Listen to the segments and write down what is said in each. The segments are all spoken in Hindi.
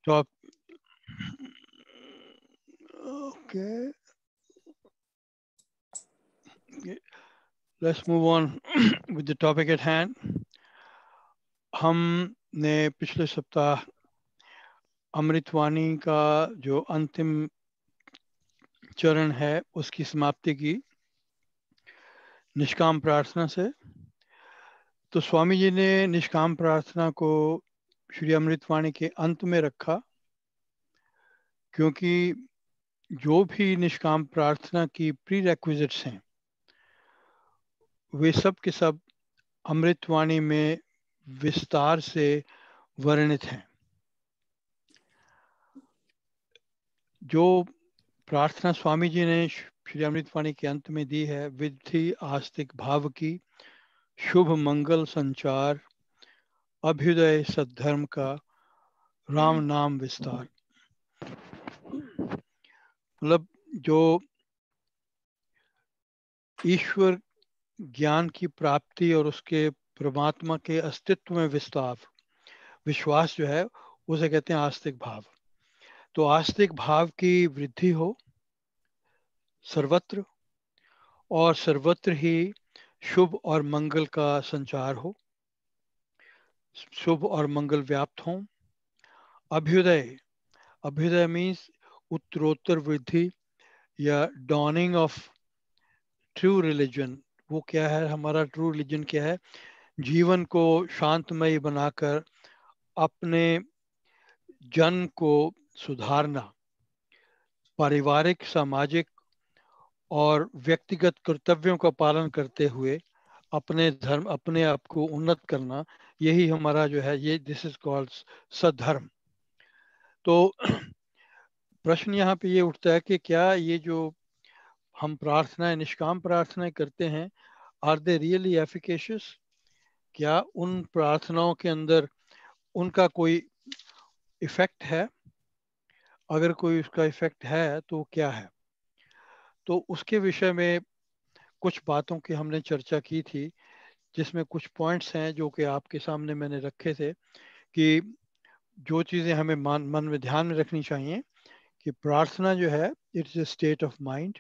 top. Okay, let's move on with the topic at hand. हमने पिछले सप्ताह अमृतवाणी का जो अंतिम चरण है उसकी समाप्ति की निष्काम प्रार्थना से। तो स्वामी जी ने निष्काम प्रार्थना को श्री अमृतवाणी के अंत में रखा, क्योंकि जो भी निष्काम प्रार्थना की प्री रेक्विजिट्स हैं वे सब के सब अमृतवाणी में विस्तार से वर्णित हैं। जो प्रार्थना स्वामी जी ने श्री अमृतवाणी के अंत में दी है, विधि आस्तिक भाव की, शुभ मंगल संचार, अभ्युदय सद्धर्म का, राम नाम विस्तार, मतलब जो ईश्वर ज्ञान की प्राप्ति और उसके परमात्मा के अस्तित्व में विस्तार, विश्वास जो है उसे कहते हैं आस्तिक भाव। तो आस्तिक भाव की वृद्धि हो सर्वत्र, और सर्वत्र ही शुभ और मंगल का संचार हो, शुभ और मंगल व्याप्त हो। अभ्युदय, अभ्युदय मीन्स उत्तरोत्तर वृद्धि या डॉनिंग ऑफ ट्रू रिलीजन। वो क्या है, हमारा ट्रू रिलीजन क्या है? जीवन को शांतमय बनाकर अपने जन्म को सुधारना, पारिवारिक, सामाजिक और व्यक्तिगत कर्तव्यों का पालन करते हुए अपने धर्म, अपने आप को उन्नत करना, यही हमारा जो है, ये दिस इज कॉल्ड सद्धर्म। तो प्रश्न यहाँ पे ये उठता है कि क्या ये जो हम प्रार्थनाएं, निष्काम प्रार्थनाएं करते हैं, आर दे रियली एफिकेशियस? क्या उन प्रार्थनाओं के अंदर उनका कोई इफेक्ट है? अगर कोई उसका इफेक्ट है तो क्या है? तो उसके विषय में कुछ बातों की हमने चर्चा की थी, जिसमें कुछ पॉइंट्स हैं जो कि आपके सामने मैंने रखे थे कि जो चीज़ें हमें मन में ध्यान में रखनी चाहिए कि प्रार्थना जो है, it's a state of mind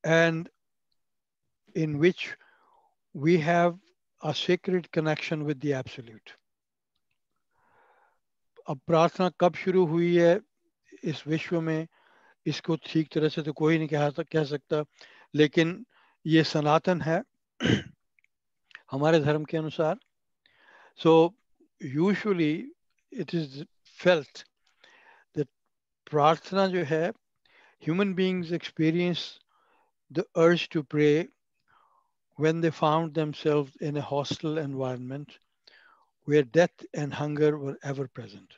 and in which we have a secret connection with the absolute. अब प्रार्थना कब शुरू हुई है इस विश्व में, इसको ठीक तरह से तो कोई नहीं कह सकता, लेकिन ये सनातन है हमारे धर्म के अनुसार। So usually it is felt that प्रार्थना जो है, human beings experience the urge to pray when they found themselves in a hostile environment where death and hunger were ever present.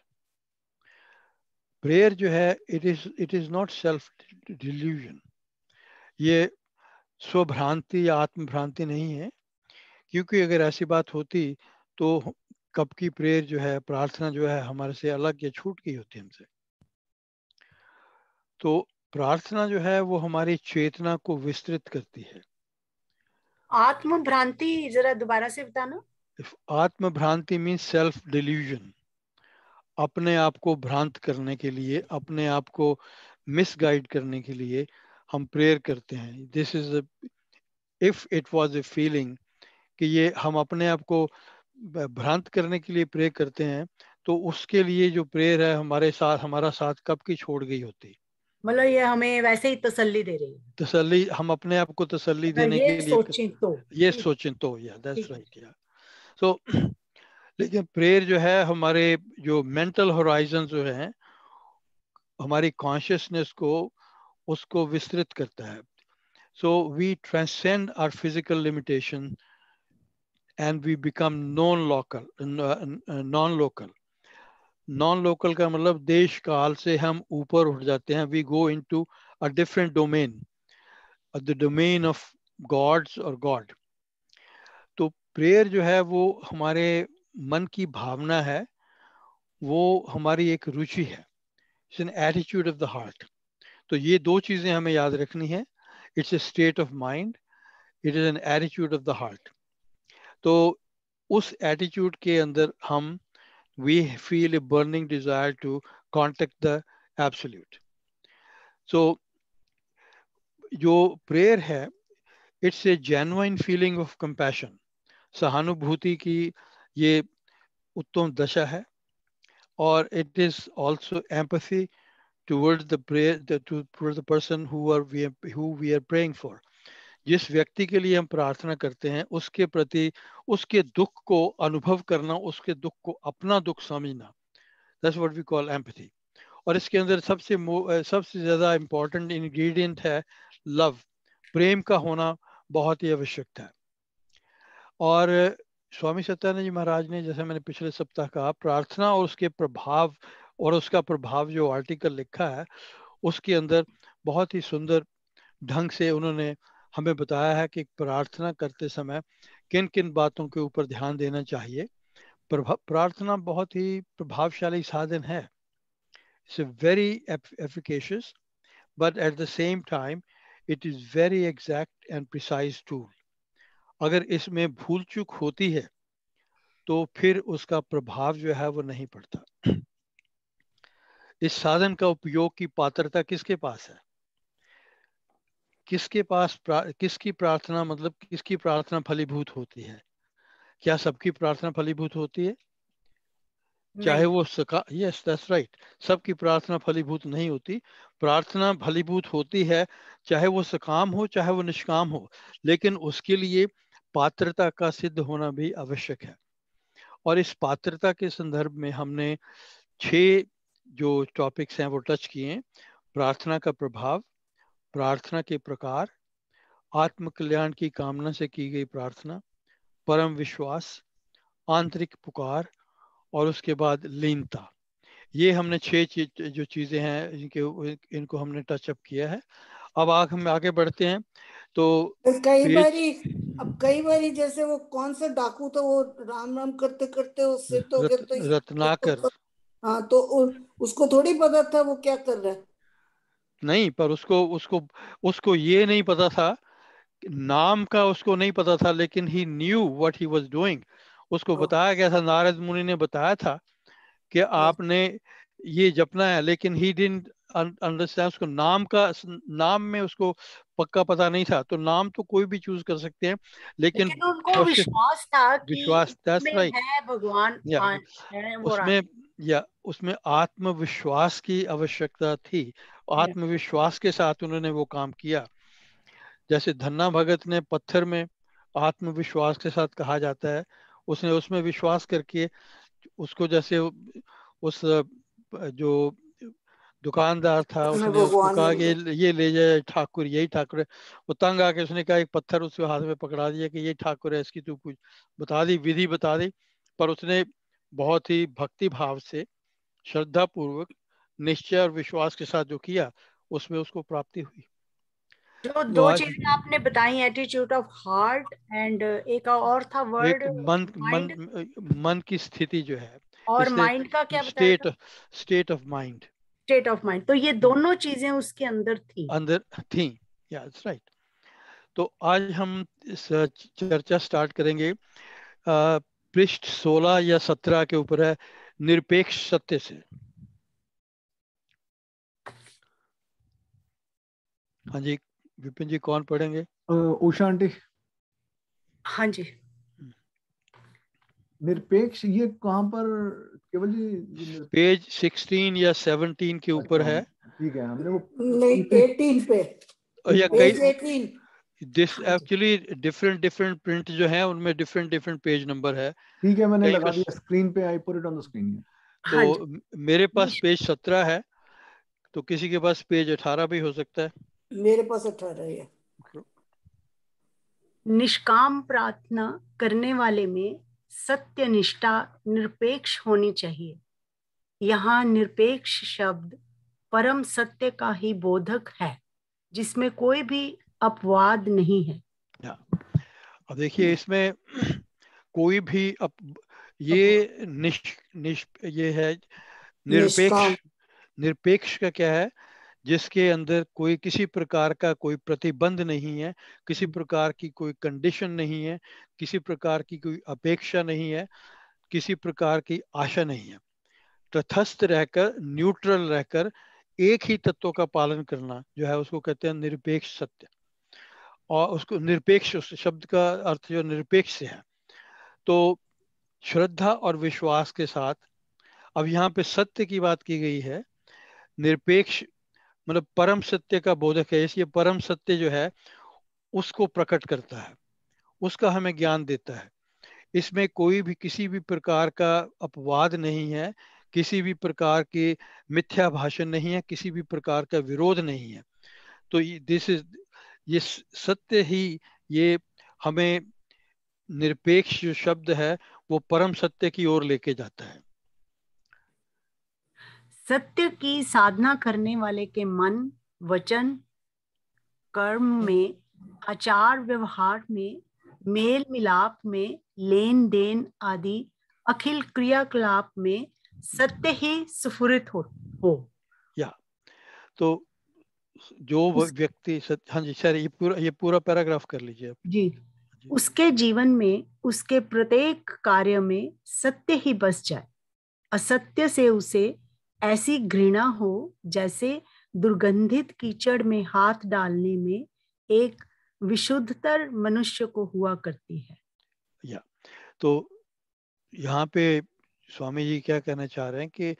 Prayer जो है, it is not self delusion, ये स्वभ्रांति या आत्मभ्रांति नहीं है। क्योंकि अगर ऐसी बात होती तो कब की प्रेयर जो है, प्रार्थना जो है, हमारे से अलग या छूट गई होती हमसे। तो प्रार्थना जो है वो हमारी चेतना को विस्तृत करती है। आत्म भ्रांति जरा दोबारा से बताना। आत्म भ्रांति मीन्स सेल्फ डिल्यूजन, अपने आप को भ्रांत करने के लिए, अपने आप को मिसगाइड करने के लिए हम प्रेयर करते हैं। This is, if it was a feeling कि ये हम अपने आप को भ्रांत करने के लिए प्रे करते हैं, तो उसके लिए जो प्रेयर है हमारे साथ, हमारा साथ कब की छोड़ गई होती। मतलब ये हमें वैसे ही तसल्ली दे रही है, तसल्ली, हम अपने आप को तसल्ली अगर देने के ये लिए सोचें तो। ये सोचें तो, या दैट्स ठीक है। राइट, या सो लेकिन प्रेयर जो है हमारे जो मेंटल होराइजन जो है, हमारी कॉन्शियसनेस को, उसको विस्तृत करता है। So we transcend our physical limitation and we become non local. Non local का मतलब देश काल से हम ऊपर उठ जाते हैं। We go into a different domain, the domain of gods और गॉड। तो प्रेयर जो है वो हमारे मन की भावना है, वो हमारी एक रुचि है, it's an attitude of the heart. तो ये दो चीजें हमें याद रखनी है, it's a state of mind, it is an attitude of the heart. तो उस एटीट्यूड के अंदर हम we feel a burning desire to contact the absolute. So जो prayer है, it's a genuine feeling of compassion. सहानुभूति की ये उत्तम दशा है, और it is also empathy towards the prayer, towards the person who we are praying for. जिस व्यक्ति के लिए हम प्रार्थना करते हैं उसके प्रति उसके दुख को अनुभव करना, उसके दुख को अपना दुख समझना, that's what we call empathy. और इसके अंदर सबसे ज्यादा इंपॉर्टेंट इंग्रेडिएंट है लव, प्रेम का होना बहुत ही आवश्यक है. और स्वामी सत्यानंद जी महाराज ने, जैसे मैंने पिछले सप्ताह कहा, प्रार्थना और उसके प्रभाव और उसका प्रभाव जो आर्टिकल लिखा है उसके अंदर बहुत ही सुंदर ढंग से उन्होंने हमें बताया है कि प्रार्थना करते समय किन किन बातों के ऊपर ध्यान देना चाहिए. प्रार्थना बहुत ही प्रभावशाली साधन है. It's very efficacious, but at the same time it is very exact and precise tool. अगर इसमें भूल चूक होती है तो फिर उसका प्रभाव जो है वो नहीं पड़ता. इस साधन का उपयोग की पात्रता किसके पास है? किसकी प्रार्थना, मतलब किसकी प्रार्थना फलीभूत होती है? क्या सबकी प्रार्थना फलीभूत होती है? चाहे नहीं। वो यस दैट्स राइट, सबकी प्रार्थना फलीभूत नहीं होती. प्रार्थना फलीभूत होती है चाहे वो सकाम हो चाहे वो निष्काम हो, लेकिन उसके लिए पात्रता का सिद्ध होना भी आवश्यक है. और इस पात्रता के संदर्भ में हमने 6 जो टॉपिक्स हैं वो टच किए हैं. प्रार्थना का प्रभाव, प्रार्थना के प्रकार, आत्म कल्याण की कामना से की गई प्रार्थना, परम विश्वास, आंतरिक पुकार, और उसके बाद लीनता. ये हमने 6 जो चीजें हैं इनको हमने टचअप किया है. अब हम आगे बढ़ते हैं. तो तो कई पेज बारी अब कई बारी जैसे वो कौन सा डाकू था, वो राम राम करते करते उससे तो गया, तो रत्नाकर. हाँ, तो उसको थोड़ी पता था वो क्या कर रहा है. नहीं, पर उसको उसको उसको ये नहीं पता था, नाम का उसको नहीं पता था, लेकिन he knew what he was doing. उसको बताया गया था, नारद मुनि ने बताया था कि आपने ये जपना है, लेकिन ही डिडंट अंडरस्टैंड. उसको नाम में उसको पक्का पता नहीं था. तो नाम तो कोई भी चूज कर सकते हैं, लेकिन लेकिन उनको क्वेश्चन विश्वास था कि विश्वास, दैट्स इसमें राइट. है भगवान, या है वो उसमें राम। या उसमें आत्मविश्वास की आवश्यकता थी. आत्मविश्वास के साथ उन्होंने वो काम किया. जैसे धन्ना भगत ने पत्थर में आत्मविश्वास के साथ कहा जाता है, उसने उसमें विश्वास करके उसको, जैसे उस जो दुकानदार था मैं उसने उसको भगवान कहा मिल कि गए. ये ले जाए ठाकुर, यही ठाकुर है. वो तंग आके उसने कहा, एक पत्थर उसके हाथ में पकड़ा दिया कि ये ठाकुर है, इसकी तू कुछ बता दी, विधि बता दी. पर उसने बहुत ही भक्ति भाव से, श्रद्धा पूर्वक, निश्चय और विश्वास के साथ जो किया, उसमें उसको प्राप्ति हुई. जो तो दो आज चीजें आपने बताई, एटीट्यूड ऑफ हार्ट एंड एक और था एक वर्ड, मन मन माइंड. मन की स्थिति जो है, और इससे माइंड का क्या बताया था? State state of mind state of mind. तो ये दोनों चीजें उसके अंदर थी. अंदर थी. या इट्स राइट. तो आज हम इस चर्चा स्टार्ट करेंगे पृष्ठ 16 या 17 के ऊपर है, निरपेक्ष सत्य से. हाँ जी, विपिन जी कौन पढ़ेंगे? उषा आंटी. हाँ जी. निरपेक्ष ये कहाँ पर केवल जी? पेज 16 या 17 के ऊपर है. ठीक है, हमने वो नहीं, 18 पे, या पेज कई 18. दिस एक्चुअली डिफरेंट प्रिंट जो है उनमें डिफरेंट पेज नंबर है. ठीक है, मैंने कहीं लगा पर दिया स्क्रीन पे, I put it on the screen. हाँ जी. तो मेरे पास पेज 17 है, तो किसी के पास पेज 18 भी हो सकता है. मेरे पास 18 है. निष्काम प्रार्थना करने वाले में सत्य निष्ठा निरपेक्ष होनी चाहिए. यहाँ निरपेक्ष शब्द परम सत्य का ही बोधक है, जिसमें कोई भी अपवाद नहीं है. अब देखिए इसमें कोई भी ये ये है निरपेक्ष. निष्काम. निरपेक्ष का क्या है? जिसके अंदर कोई किसी प्रकार का कोई प्रतिबंध नहीं है, किसी प्रकार की कोई कंडीशन नहीं है, किसी प्रकार की कोई अपेक्षा नहीं है, किसी प्रकार की आशा नहीं है। तटस्थ रहकर, न्यूट्रल रहकर एक ही तत्व का पालन करना जो है उसको कहते हैं निरपेक्ष सत्य। और उसको निरपेक्ष, उस शब्द का अर्थ जो निरपेक्ष से है। तो श्रद्धा और विश्वास के साथ, अब यहाँ पे सत्य की बात की गई है, निरपेक्ष मतलब परम सत्य का बोधक है, इसलिए परम सत्य जो है उसको प्रकट करता है, उसका हमें ज्ञान देता है। इसमें कोई भी किसी भी प्रकार का अपवाद नहीं है, किसी भी प्रकार के मिथ्या भाषण नहीं है, किसी भी प्रकार का विरोध नहीं है। तो दिस इज, ये सत्य ही ये हमें, निरपेक्ष जो शब्द है वो परम सत्य की ओर लेके जाता है। सत्य की साधना करने वाले के मन, वचन, कर्म में, आचार व्यवहार में, मेल मिलाप में, लेन देन आदि अखिल क्रियाकलाप में सत्य ही स्फुरित हो। या तो जो व्यक्ति हाँ जी सर, ये पूरा पैराग्राफ कर लीजिए आप। जी, उसके जीवन में, उसके प्रत्येक कार्य में सत्य ही बस जाए। असत्य से उसे ऐसी घृणा हो जैसे दुर्गंधित कीचड़ में हाथ डालने में एक विशुद्धतर मनुष्य को हुआ करती है। या तो यहाँ पे स्वामी जी क्या कहना चाह रहे हैं कि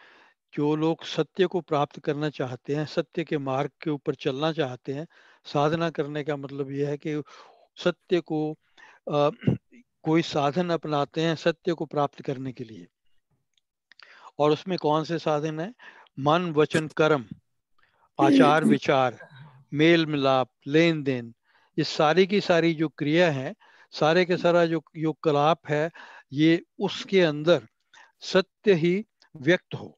जो लोग सत्य को प्राप्त करना चाहते हैं, सत्य के मार्ग के ऊपर चलना चाहते हैं, साधना करने का मतलब यह है कि सत्य को कोई साधन अपनाते हैं सत्य को प्राप्त करने के लिए। और उसमें कौन से साधन है? मन, वचन, कर्म, आचार विचार, मेल मिलाप, लेन देन, ये सारी की सारी जो क्रिया है, सारे के सारा जो कलाप है, ये उसके अंदर सत्य ही व्यक्त हो।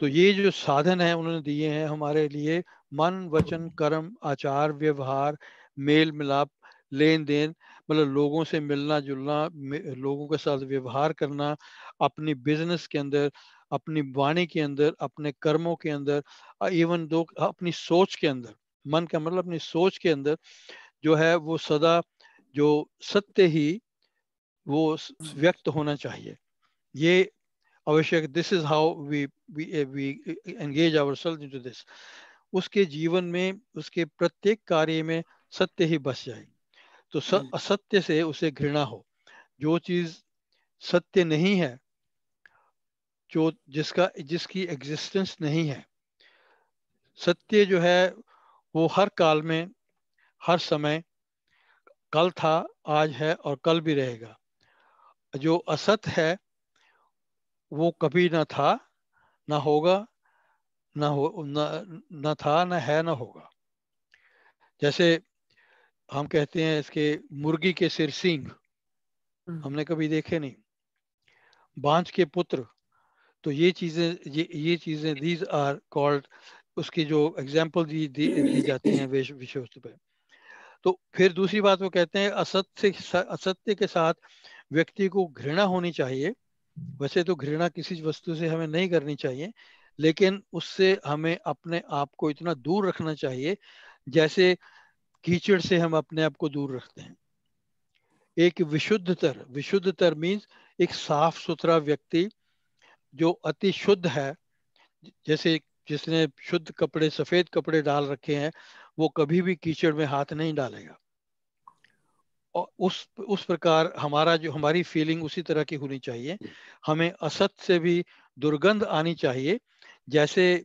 तो ये जो साधन है उन्होंने दिए हैं हमारे लिए, मन, वचन, कर्म, आचार व्यवहार, मेल मिलाप, लेन देन, मतलब लोगों से मिलना जुलना, लोगों के साथ व्यवहार करना, अपनी बिजनेस के अंदर, अपनी वाणी के अंदर, अपने कर्मों के अंदर, इवन दो अपनी सोच के अंदर, मन का मतलब अपनी सोच के अंदर जो है वो सदा जो सत्य ही वो व्यक्त होना चाहिए। ये आवश्यक, this is how we engage ourselves into this. उसके जीवन में, उसके प्रत्येक कार्य में सत्य ही बस जाए। तो असत्य से उसे घृणा हो। जो चीज सत्य नहीं है, जो जिसकी एग्जिस्टेंस नहीं है, सत्य जो है वो हर काल में, हर समय, कल था, आज है और कल भी रहेगा। जो असत है वो कभी ना था, ना होगा, ना था, ना है, ना होगा। जैसे हम कहते हैं इसके मुर्गी के सिर सींग, हमने कभी देखे नहीं। बांझ के पुत्र, तो ये चीजें, ये चीजें दीज आर कॉल्ड, उसकी जो एग्जाम्पल दी जाती हैं विषय वस्तु पे। तो फिर दूसरी बात वो कहते हैं असत्य के साथ व्यक्ति को घृणा होनी चाहिए। वैसे तो घृणा किसी वस्तु से हमें नहीं करनी चाहिए, लेकिन उससे हमें अपने आप को इतना दूर रखना चाहिए जैसे कीचड़ से हम अपने आप को दूर रखते हैं। एक विशुद्धतर मीन्स एक साफ सुथरा व्यक्ति जो अति शुद्ध है, जैसे जिसने शुद्ध कपड़े, सफेद कपड़े डाल रखे हैं, वो कभी भी कीचड़ में हाथ नहीं डालेगा। और उस प्रकार हमारी फीलिंग उसी तरह की होनी चाहिए। हमें असत से भी दुर्गंध आनी चाहिए, जैसे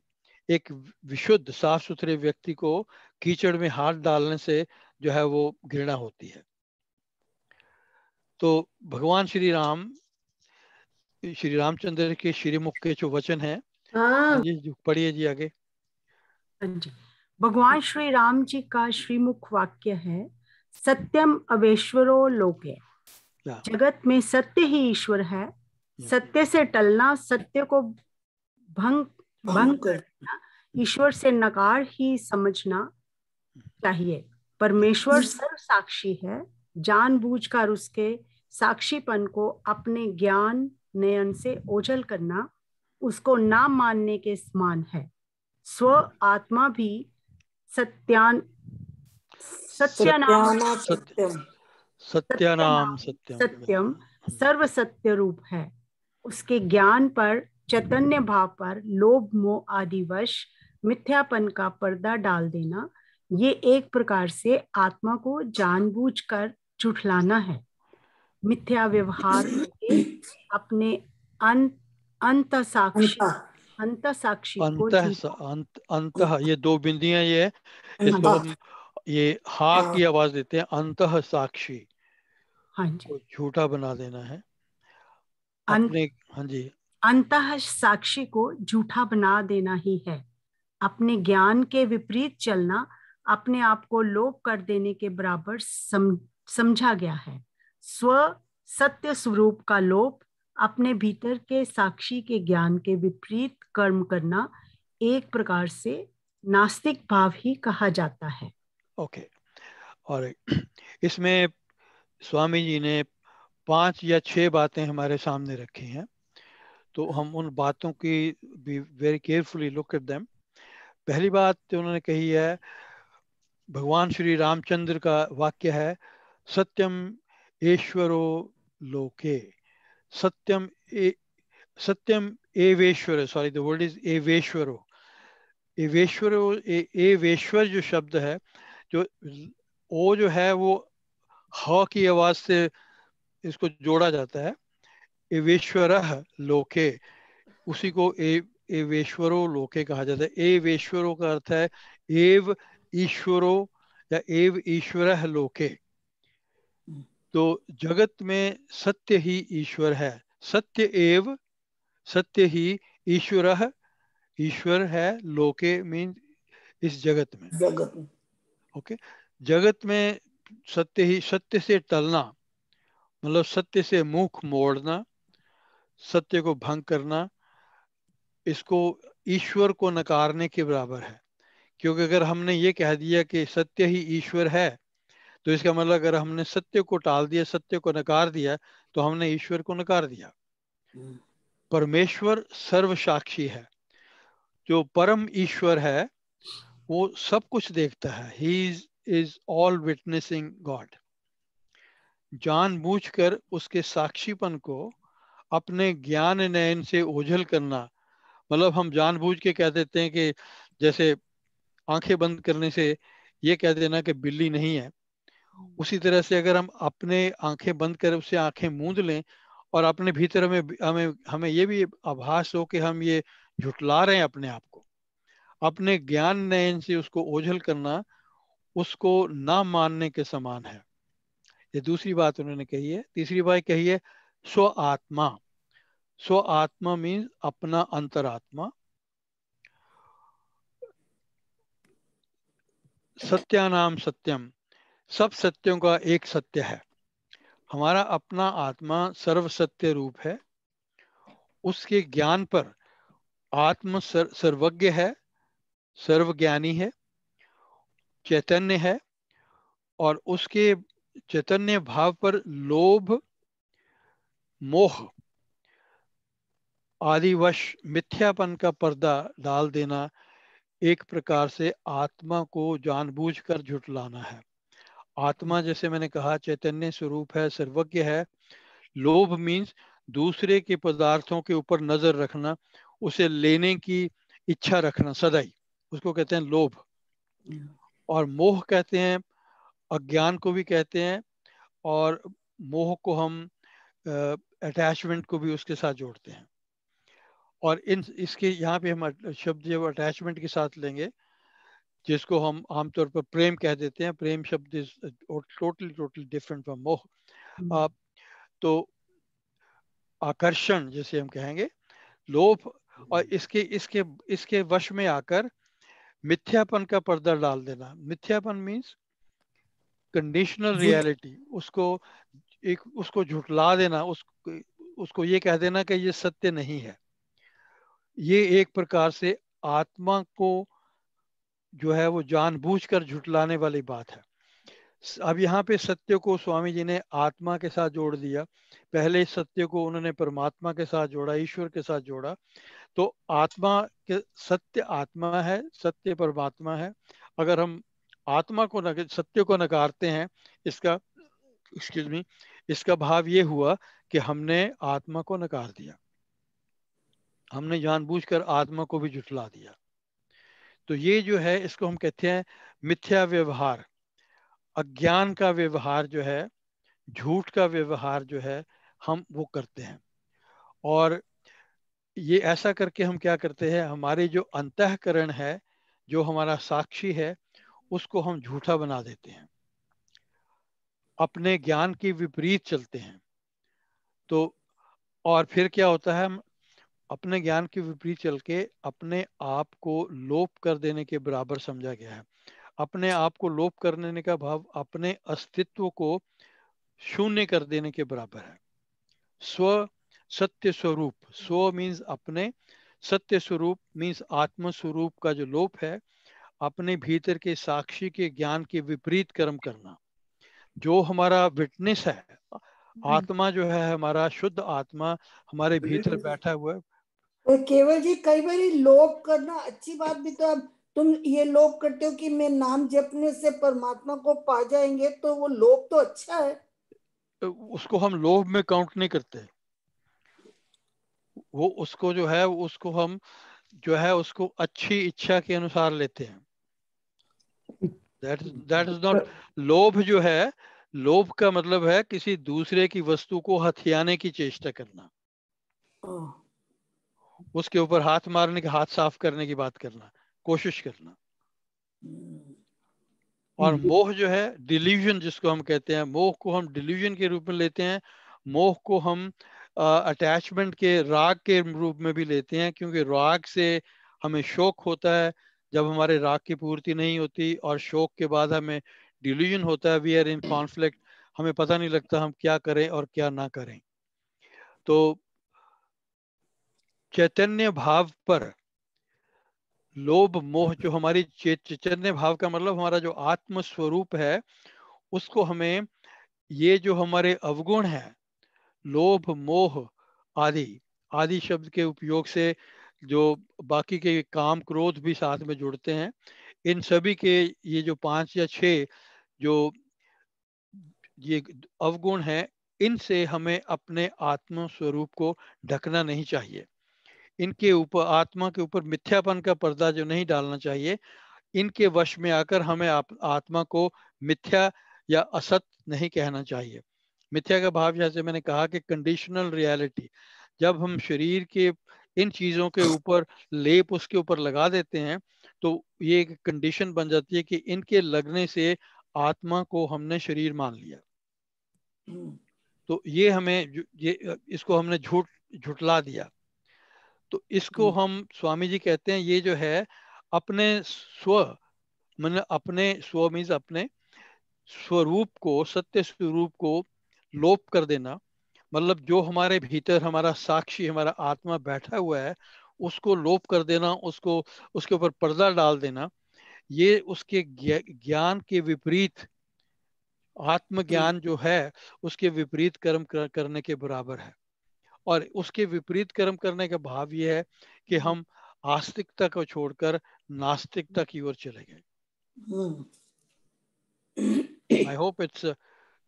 एक विशुद्ध साफ सुथरे व्यक्ति को कीचड़ में हाथ डालने से जो है वो घृणा होती है। तो भगवान श्री रामचंद्र के श्रीमुख के जो वचन है, हाँ जी पढ़िए जी आगे। जी, भगवान श्री राम जी का श्रीमुख वाक्य है, सत्यम अवेश्वरो लोके। जगत में सत्य ही ईश्वर है। सत्य से टलना, सत्य को भंग करना, ईश्वर से नकार ही समझना चाहिए। परमेश्वर सर्व साक्षी है। जानबूझकर उसके साक्षीपन को अपने ज्ञान नयन से ओझल करना उसको ना मानने के समान है। स्व आत्मा भी सत्यानाम सत्यम सर्व सत्य रूप है। उसके ज्ञान पर, चैतन्य भाव पर लोभ मोह आदि वश मिथ्यापन का पर्दा डाल देना, ये एक प्रकार से आत्मा को जानबूझकर झुठलाना है। मिथ्या व्यवहार करके अपने अंत साक्षी अंत को झूठा। अंतः ये दो बिंदियां ये है, इसको हम ये हा की आवाज देते हैं, अंतः साक्षी हाँ जी, को झूठा बना देना है अंत अपने। हाँ जी, अंतः साक्षी को झूठा बना देना ही है। अपने ज्ञान के विपरीत चलना अपने आप को लोप कर देने के बराबर समझा गया है। स्व सत्य स्वरूप का लोप, अपने भीतर के साक्षी के ज्ञान के विपरीत कर्म करना, एक प्रकार से नास्तिक भाव ही कहा जाता है। ओके। और इसमें स्वामी जी ने 5 या 6 बातें हमारे सामने रखी हैं, तो हम उन बातों की be very carefully look at them. पहली बात जो उन्होंने कही है, भगवान श्री रामचंद्र का वाक्य है, सत्यम ईश्वरो लोके। सत्यम सत्यम एवेश्वर, सॉरी द वर्ड इज एवेश्वरो। एवेश्वरो एवेश्वर जो शब्द है, जो ओ जो है वो ह की आवाज से इसको जोड़ा जाता है। एवेश्वरः लोके, उसी को एवेश्वरो लोके कहा जाता है। एवेश्वरो का अर्थ है एव ईश्वरो या एव ईश्वरः लोके। तो जगत में सत्य ही ईश्वर है। सत्य एव, सत्य ही ईश्वरः, ईश्वर है। लोके मीन इस जगत में। जगत में। ओके, जगत में सत्य ही, सत्य से टलना मतलब सत्य से मुख मोड़ना, सत्य को भंग करना, इसको ईश्वर को नकारने के बराबर है। क्योंकि अगर हमने ये कह दिया कि सत्य ही ईश्वर है, तो इसका मतलब अगर हमने सत्य को टाल दिया, सत्य को नकार दिया, तो हमने ईश्वर को नकार दिया। परमेश्वर सर्व साक्षी है। जो परम ईश्वर है वो सब कुछ देखता है। He is all witnessing God. जानबूझकर उसके साक्षीपन को अपने ज्ञान नयन से ओझल करना, मतलब हम जानबूझ के कह देते हैं कि जैसे आंखें बंद करने से ये कह देना कि बिल्ली नहीं है, उसी तरह से अगर हम अपने आंखें बंद कर उससे आंखें मूंद लें और अपने भीतर हमें हमें हमें ये भी आभास हो कि हम ये झुटला रहे हैं अपने आप को, अपने ज्ञान नयन से उसको ओझल करना उसको ना मानने के समान है। ये दूसरी बात उन्होंने कही है। तीसरी बात कही है स्व आत्मा। स्व आत्मा मीन्स अपना अंतरात्मा। सत्यानाम सत्यम, सब सत्यों का एक सत्य है। हमारा अपना आत्मा सर्व सत्य रूप है। उसके ज्ञान पर आत्म सर्वज्ञ है, सर्वज्ञानी है, चैतन्य है, और उसके चैतन्य भाव पर लोभ मोह आदिवश मिथ्यापन का पर्दा डाल देना एक प्रकार से आत्मा को जानबूझकर झुठलाना है। आत्मा जैसे मैंने कहा चैतन्य स्वरूप है, सर्वज्ञ है। लोभ मीन्स दूसरे के पदार्थों के ऊपर नजर रखना, उसे लेने की इच्छा रखना सदैव, उसको कहते हैं लोभ। और मोह कहते हैं, अज्ञान को भी कहते हैं, और मोह को हम अटैचमेंट को भी उसके साथ जोड़ते हैं। और इन इसके यहाँ पे हम शब्द जब अटैचमेंट के साथ लेंगे, जिसको हम आमतौर पर प्रेम कह देते हैं, प्रेम शब्द इज टोटली डिफरेंट फ्रॉम मोह। तो आकर्षण जैसे हम कहेंगे, लोभ, और इसके इसके इसके वश में आकर मिथ्यापन का पर्दा डाल देना। मिथ्यापन मीन्स कंडीशनल रियलिटी, उसको झुठला देना, उसको ये कह देना कि ये सत्य नहीं है। ये एक प्रकार से आत्मा को जो है वो जानबूझकर झुठलाने वाली बात है। अब यहाँ पे सत्य को स्वामी जी ने आत्मा के साथ जोड़ दिया। पहले सत्य को उन्होंने परमात्मा के साथ जोड़ा, ईश्वर के साथ जोड़ा। तो आत्मा के सत्य आत्मा है, सत्य परमात्मा है। अगर हम आत्मा को सत्य को नकारते हैं, इसका भाव ये हुआ कि हमने आत्मा को नकार दिया। हमने जानबूझकर आत्मा को भी झुठला दिया। तो ये जो है इसको हम कहते हैं मिथ्या व्यवहार, अज्ञान का व्यवहार जो है, झूठ का व्यवहार जो है हम वो करते हैं। और ये ऐसा करके हम क्या करते हैं, हमारे जो अंतःकरण है, जो हमारा साक्षी है, उसको हम झूठा बना देते हैं, अपने ज्ञान के विपरीत चलते हैं। तो और फिर क्या होता है, हम अपने ज्ञान के विपरीत चल के अपने आप को लोप कर देने के बराबर समझा गया है। अपने आप को लोप करने का भाव अपने अस्तित्व को शून्य कर देने के बराबर है। स्व सत्य स्वरूप, स्व मीन्स अपने, सत्य स्वरूप मीन्स आत्म स्वरूप का जो लोप है, अपने भीतर के साक्षी के ज्ञान के विपरीत कर्म करना। जो हमारा विटनेस है, आत्मा जो है, हमारा शुद्ध आत्मा हमारे भीतर बैठा हुआ है। तो केवल जी कई बार लोभ करना अच्छी बात भी, तो अब तुम ये लोभ करते हो कि मैं नाम जपने से परमात्मा को पा जाएंगे, तो वो लोभ तो अच्छा है। उसको हम लोभ में काउंट नहीं करते। वो उसको जो है उसको हम जो है उसको अच्छी इच्छा के अनुसार लेते हैं। दैट इज नॉट लोभ। जो है, लोभ का मतलब है किसी दूसरे की वस्तु को हथियाने की चेष्टा करना, उसके ऊपर हाथ मारने के, हाथ साफ करने की बात करना, कोशिश करना। और मोह जो है, डिल्यूजन जिसको हम कहते हैं, मोह को हम डिल्यूजन के रूप में लेते हैं। मोह को हम अटैचमेंट के, राग के रूप में भी लेते हैं, क्योंकि राग से हमें शोक होता है जब हमारे राग की पूर्ति नहीं होती, और शोक के बाद हमें डिल्यूजन होता है, वी आर इन कॉन्फ्लिक्ट, हमें पता नहीं लगता हम क्या करें और क्या ना करें। तो चैतन्य भाव पर लोभ मोह, जो हमारी चैतन्य भाव का मतलब हमारा जो आत्म स्वरूप है, उसको हमें, ये जो हमारे अवगुण है, लोभ मोह आदि, आदि शब्द के उपयोग से जो बाकी के काम क्रोध भी साथ में जुड़ते हैं, इन सभी के ये जो 5 या 6 जो ये अवगुण हैं, इनसे हमें अपने आत्म स्वरूप को ढकना नहीं चाहिए। इनके ऊपर, आत्मा के ऊपर मिथ्यापन का पर्दा जो नहीं डालना चाहिए। इनके वश में आकर हमें आत्मा को मिथ्या या असत नहीं कहना चाहिए। मिथ्या का भाव, जैसे मैंने कहा कि कंडीशनल रियलिटी, जब हम शरीर के इन चीज़ों के ऊपर लेप उसके ऊपर लगा देते हैं, तो ये एक कंडीशन बन जाती है कि इनके लगने से आत्मा को हमने शरीर मान लिया। तो ये हमें ये इसको हमने झुठला दिया। तो इसको हम, स्वामी जी कहते हैं, ये जो है अपने स्व, मतलब अपने स्व मीन्स अपने स्वरूप को, सत्य स्वरूप को लोप कर देना। मतलब जो हमारे भीतर हमारा साक्षी, हमारा आत्मा बैठा हुआ है, उसको लोप कर देना, उसको, उसके ऊपर पर्दा डाल देना। ये उसके ज्ञान के विपरीत, आत्मज्ञान जो है उसके विपरीत कर्म करने के बराबर है। और उसके विपरीत कर्म करने का भाव ये है कि हम आस्तिकता को छोड़कर नास्तिकता की ओर चले गए। I hope it's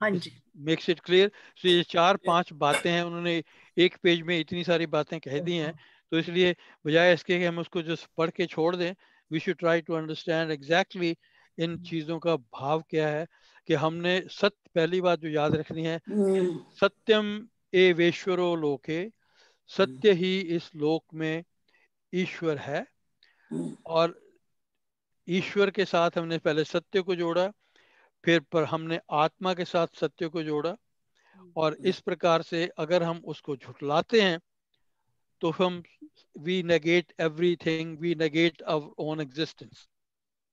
makes it clear. तो ये 4-5 बातें हैं, उन्होंने एक पेज में इतनी सारी बातें कह दी हैं, तो इसलिए बजाय इसके कि हम उसको जस्ट पढ़ के छोड़ दें, we should try to understand exactly इन चीज़ों का भाव क्या है। कि हमने सत्य, पहली बात जो याद रखनी है, सत्यम एवेश्वरो लोके, सत्य ही इस लोक में ईश्वर है। और ईश्वर के साथ हमने पहले सत्य को जोड़ा, फिर पर हमने आत्मा के साथ सत्य को जोड़ा, और इस प्रकार से अगर हम उसको झुठलाते हैं तो हम, we negate everything, we negate our own existence.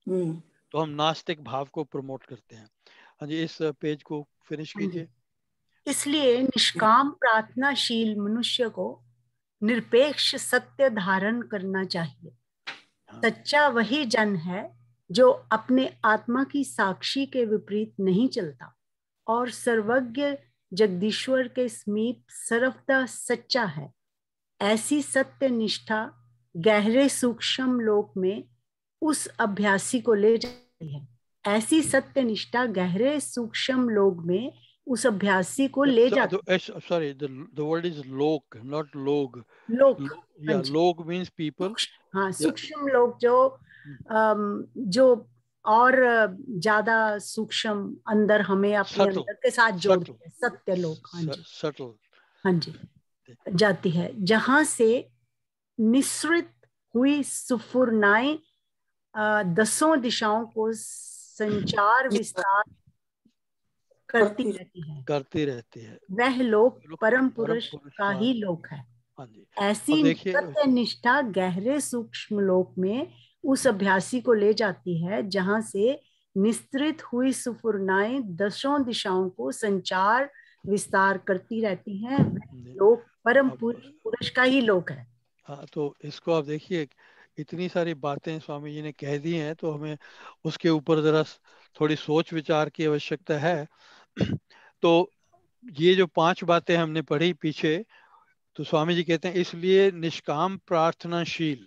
तो हम नास्तिक भाव को प्रमोट करते हैं। हाँ जी, इस पेज को फिनिश कीजिए। इसलिए निष्काम प्रार्थनाशील मनुष्य को निरपेक्ष सत्य धारण करना चाहिए। सच्चा वही जन है जो अपने आत्मा की साक्षी के विपरीत नहीं चलता और सर्वज्ञ जगदीश्वर के समीप सर्वदा सच्चा है। ऐसी सत्य निष्ठा गहरे सूक्ष्म लोक में उस अभ्यासी को ले जाती है। ऐसी सत्य निष्ठा गहरे सूक्ष्म लोक में उस अभ्यासी को ले जाती है। Sorry, the word is lok, not log. लोक, Yeah, हाँ जी, log means people. हाँ, Yeah. सूक्ष्म लोक जो और ज्यादा सूक्ष्म अंदर हमें अपने Subtle, अंदर के साथ जोड़ते हैं, सत्य लोक, हाँ जी, subtle. हाँ जी, जाती है, जहां से निःसृत हुई सुफुरनाएं दसों दिशाओं को संचार विस्तार करती रहती है। वह लोक परम पुरुष पुरुष का ही लोक है। हाँ जी। ऐसी देखिए, सत्य निष्ठा गहरे सूक्ष्म लोक में उस अभ्यासी को ले जाती है जहां से निस्तृत हुई सुफुरनाएं दसों दिशाओं को संचार विस्तार करती रहती हैं। वह लोक परम पुरुष का ही लोक है। हाँ, तो इसको आप देखिए, इतनी सारी बातें स्वामी जी ने कह दी हैं, तो हमें उसके ऊपर जरा थोड़ी सोच विचार की आवश्यकता है। तो ये जो 5 बातें हमने पढ़ी पीछे, तो स्वामी जी कहते हैं इसलिए निष्काम प्रार्थनाशील,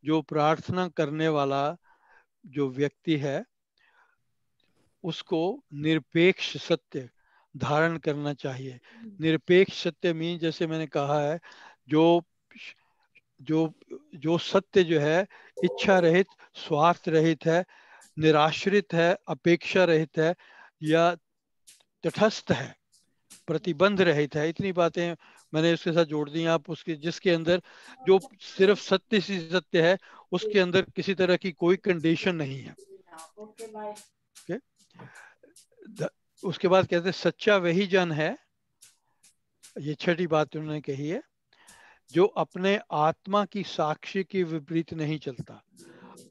जो प्रार्थना करने वाला जो व्यक्ति है, उसको निरपेक्ष सत्य धारण करना चाहिए। निरपेक्ष सत्य मीन, जैसे मैंने कहा है, जो जो जो सत्य जो है इच्छा रहित, स्वार्थ रहित है, निराश्रित है, अपेक्षा रहित है, या तटस्थ है, प्रतिबंध रहित है। इतनी बातें मैंने उसके साथ जोड़ दी। आप उसके जिसके अंदर जो सिर्फ सत्य से सत्य है, उसके अंदर किसी तरह की कोई कंडीशन नहीं है। okay? उसके बाद कहते हैं सच्चा वही जन है, ये छठी बात उन्होंने कही है, जो अपने आत्मा की साक्षी के विपरीत नहीं चलता।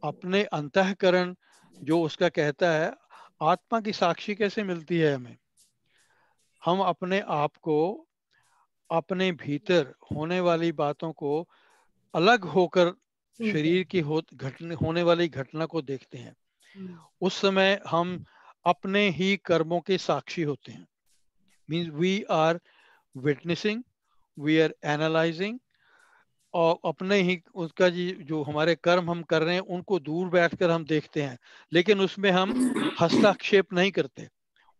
अपने अंतःकरण जो उसका कहता है, आत्मा की साक्षी कैसे मिलती है हमें? हम अपने आप को, अपने भीतर होने वाली बातों को अलग होकर शरीर की होने वाली घटना को देखते हैं। उस समय हम अपने ही कर्मों के साक्षी होते हैं। Means we are witnessing, we are analysing, और अपने ही उसका जो हमारे कर्म हम कर रहे हैं उनको दूर बैठकर हम देखते हैं, लेकिन उसमें हम हस्तक्षेप नहीं करते,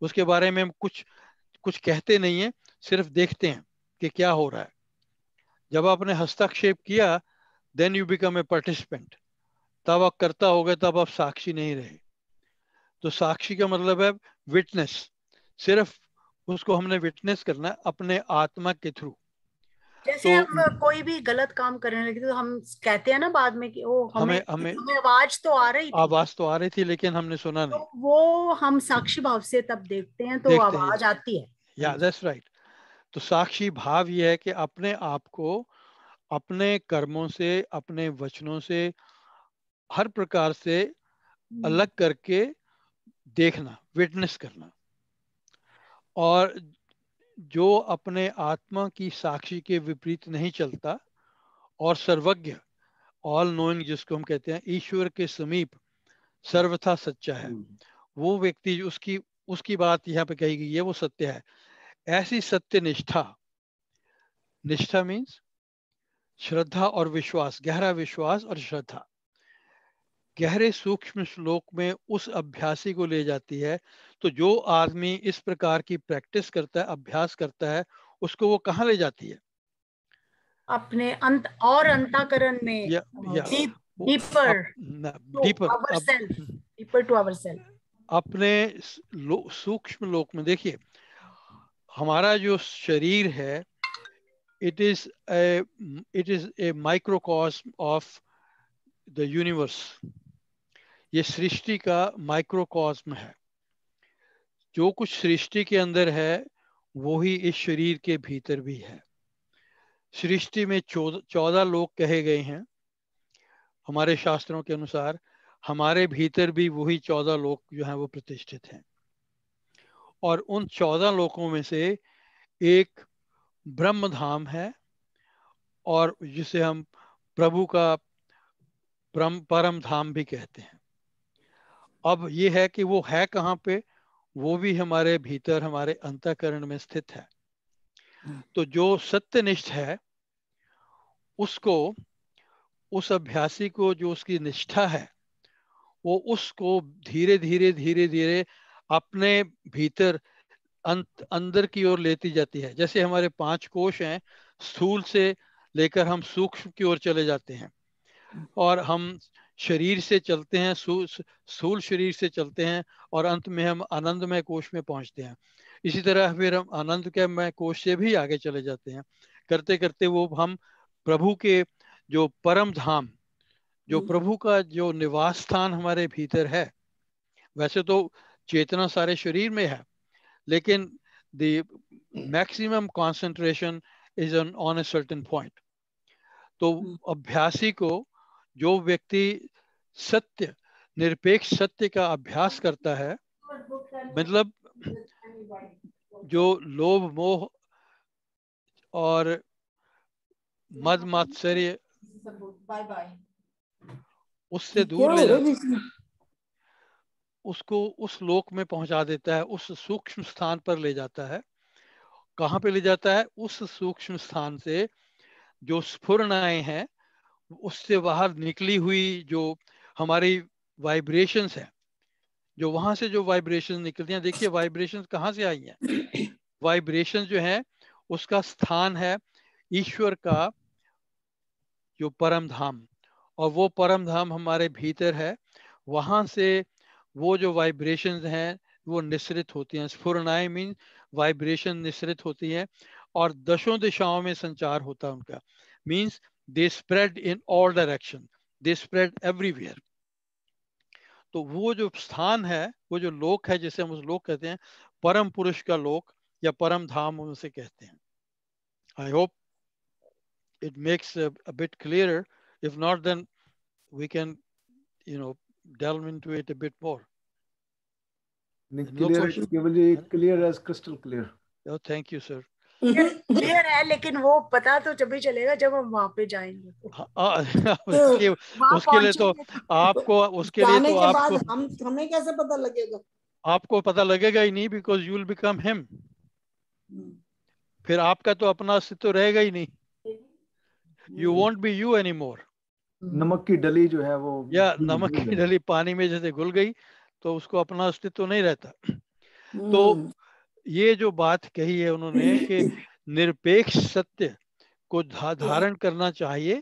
उसके बारे में हम कुछ कहते नहीं है, सिर्फ देखते हैं कि क्या हो रहा है। जब आपने हस्तक्षेप किया, then you become a participant, तब आप करता हो गए, तब आप साक्षी नहीं रहे। तो साक्षी का मतलब है विटनेस, सिर्फ उसको हमने विटनेस करना है अपने आत्मा के थ्रू। जैसे हम कोई भी गलत काम करने लगे तो हम कहते हैं ना बाद में कि ओ हमें आवाज तो आ रही थी, लेकिन हमने सुना नहीं। तो वो हम साक्षी भाव से तब देखते हैं तो आवाज आती है। या दैट्स राइट। तो साक्षी भाव ये है कि अपने आप को अपने कर्मों से, अपने वचनों से, हर प्रकार से अलग करके देखना, विटनेस करना। और जो अपने आत्मा की साक्षी के विपरीत नहीं चलता और सर्वज्ञ, ऑल नोइंग जिसको हम कहते हैं, ईश्वर के समीप सर्वथा सच्चा है, वो व्यक्ति, उसकी बात यहाँ पे कही गई है, वो सत्य है। ऐसी सत्य निष्ठा, निष्ठा मीन्स श्रद्धा और विश्वास, गहरा विश्वास और श्रद्धा, गहरे सूक्ष्म श्लोक में उस अभ्यासी को ले जाती है। तो जो आदमी इस प्रकार की प्रैक्टिस करता है, अभ्यास करता है, उसको वो कहाँ ले जाती है? अपने अंतःकरण में, डीपर टू आवरसेल्फ, अपने सूक्ष्म लोक में। देखिए, हमारा जो शरीर है, it is a microcosm of the universe. ये सृष्टि का माइक्रोकॉस्म है। जो कुछ सृष्टि के अंदर है वो ही इस शरीर के भीतर भी है। सृष्टि में 14 लोक कहे गए हैं हमारे शास्त्रों के अनुसार। हमारे भीतर भी वही 14 लोक जो हैं वो प्रतिष्ठित हैं। और उन 14 लोकों में से एक ब्रह्म धाम है, और जिसे हम प्रभु का परम धाम भी कहते हैं। अब ये है कि वो है कहाँ पे? वो भी हमारे भीतर, हमारे अंतःकरण में स्थित है। तो जो सत्यनिष्ठ है, उसको, उस अभ्यासी को, जो उसकी निष्ठा है, वो उसको धीरे धीरे धीरे धीरे अपने भीतर अंदर की ओर लेती जाती है। जैसे हमारे 5 कोश हैं, स्थूल से लेकर हम सूक्ष्म की ओर चले जाते हैं, और हम शरीर से चलते हैं, स्थूल शरीर से चलते हैं, और अंत में हम आनंदमय कोश में पहुंचते हैं। इसी तरह फिर हम आनंद के मय कोश से भी आगे चले जाते हैं। करते करते वो हम प्रभु के जो परम धाम, जो प्रभु का जो निवास स्थान हमारे भीतर है, वैसे तो चेतना सारे शरीर में है, लेकिन the maximum concentration is on a certain point. तो अभ्यासी को, जो व्यक्ति सत्य, निरपेक्ष सत्य का अभ्यास करता है, मतलब जो लोभ मोह और मद मात्सर्य उससे दूर ले जाता है, उसको उस लोक में पहुंचा देता है, उस सूक्ष्म स्थान पर ले जाता है। कहाँ पे ले जाता है? उस सूक्ष्म स्थान से जो स्फुरणाएं हैं, उससे बाहर निकली हुई जो हमारी वाइब्रेशंस है, जो वहां से जो वाइब्रेशन निकलती हैं, देखिए वाइब्रेशंस कहाँ से आई हैं? वाइब्रेशन जो है उसका स्थान है ईश्वर का जो परम धाम, और वो परम धाम हमारे भीतर है। वहां से वो जो वाइब्रेशंस हैं वो निश्रित होती हैं। स्फुरणाएं मीन वाइब्रेशन निश्रित होती हैं, और दशों दिशाओं में संचार होता है उनका। Means they spread in all direction, they spread everywhere. तो वो जो स्थान है, वो जो लोक है, जिसे हम उस लोक कहते हैं, परम पुरुष का लोक या परम धाम उनसे कहते हैं। I hope it makes a bit clearer. If not, then we can, delve into it a bit more. No clear है question? Keval ji, clear as crystal clear. Oh, thank you, sir. Clear है, लेकिन वो पता तो जब भी चलेगा जब हम वहां पे जाएंगे। उसके लिए तो आपको, उसके लिए जाने तो के बाद आपको, हमें कैसे पता लगेगा? आपको पता लगेगा ही नहीं, because you will become him. फिर आपका तो अपना अस्तित्व रहेगा ही नहीं। You won't be you any more. नमक की डली जो है वो, या नमक की डली पानी में जैसे घुल गई तो उसको अपना अस्तित्व नहीं रहता। तो ये जो बात कही है उन्होंने कि निरपेक्ष सत्य को धारण करना चाहिए,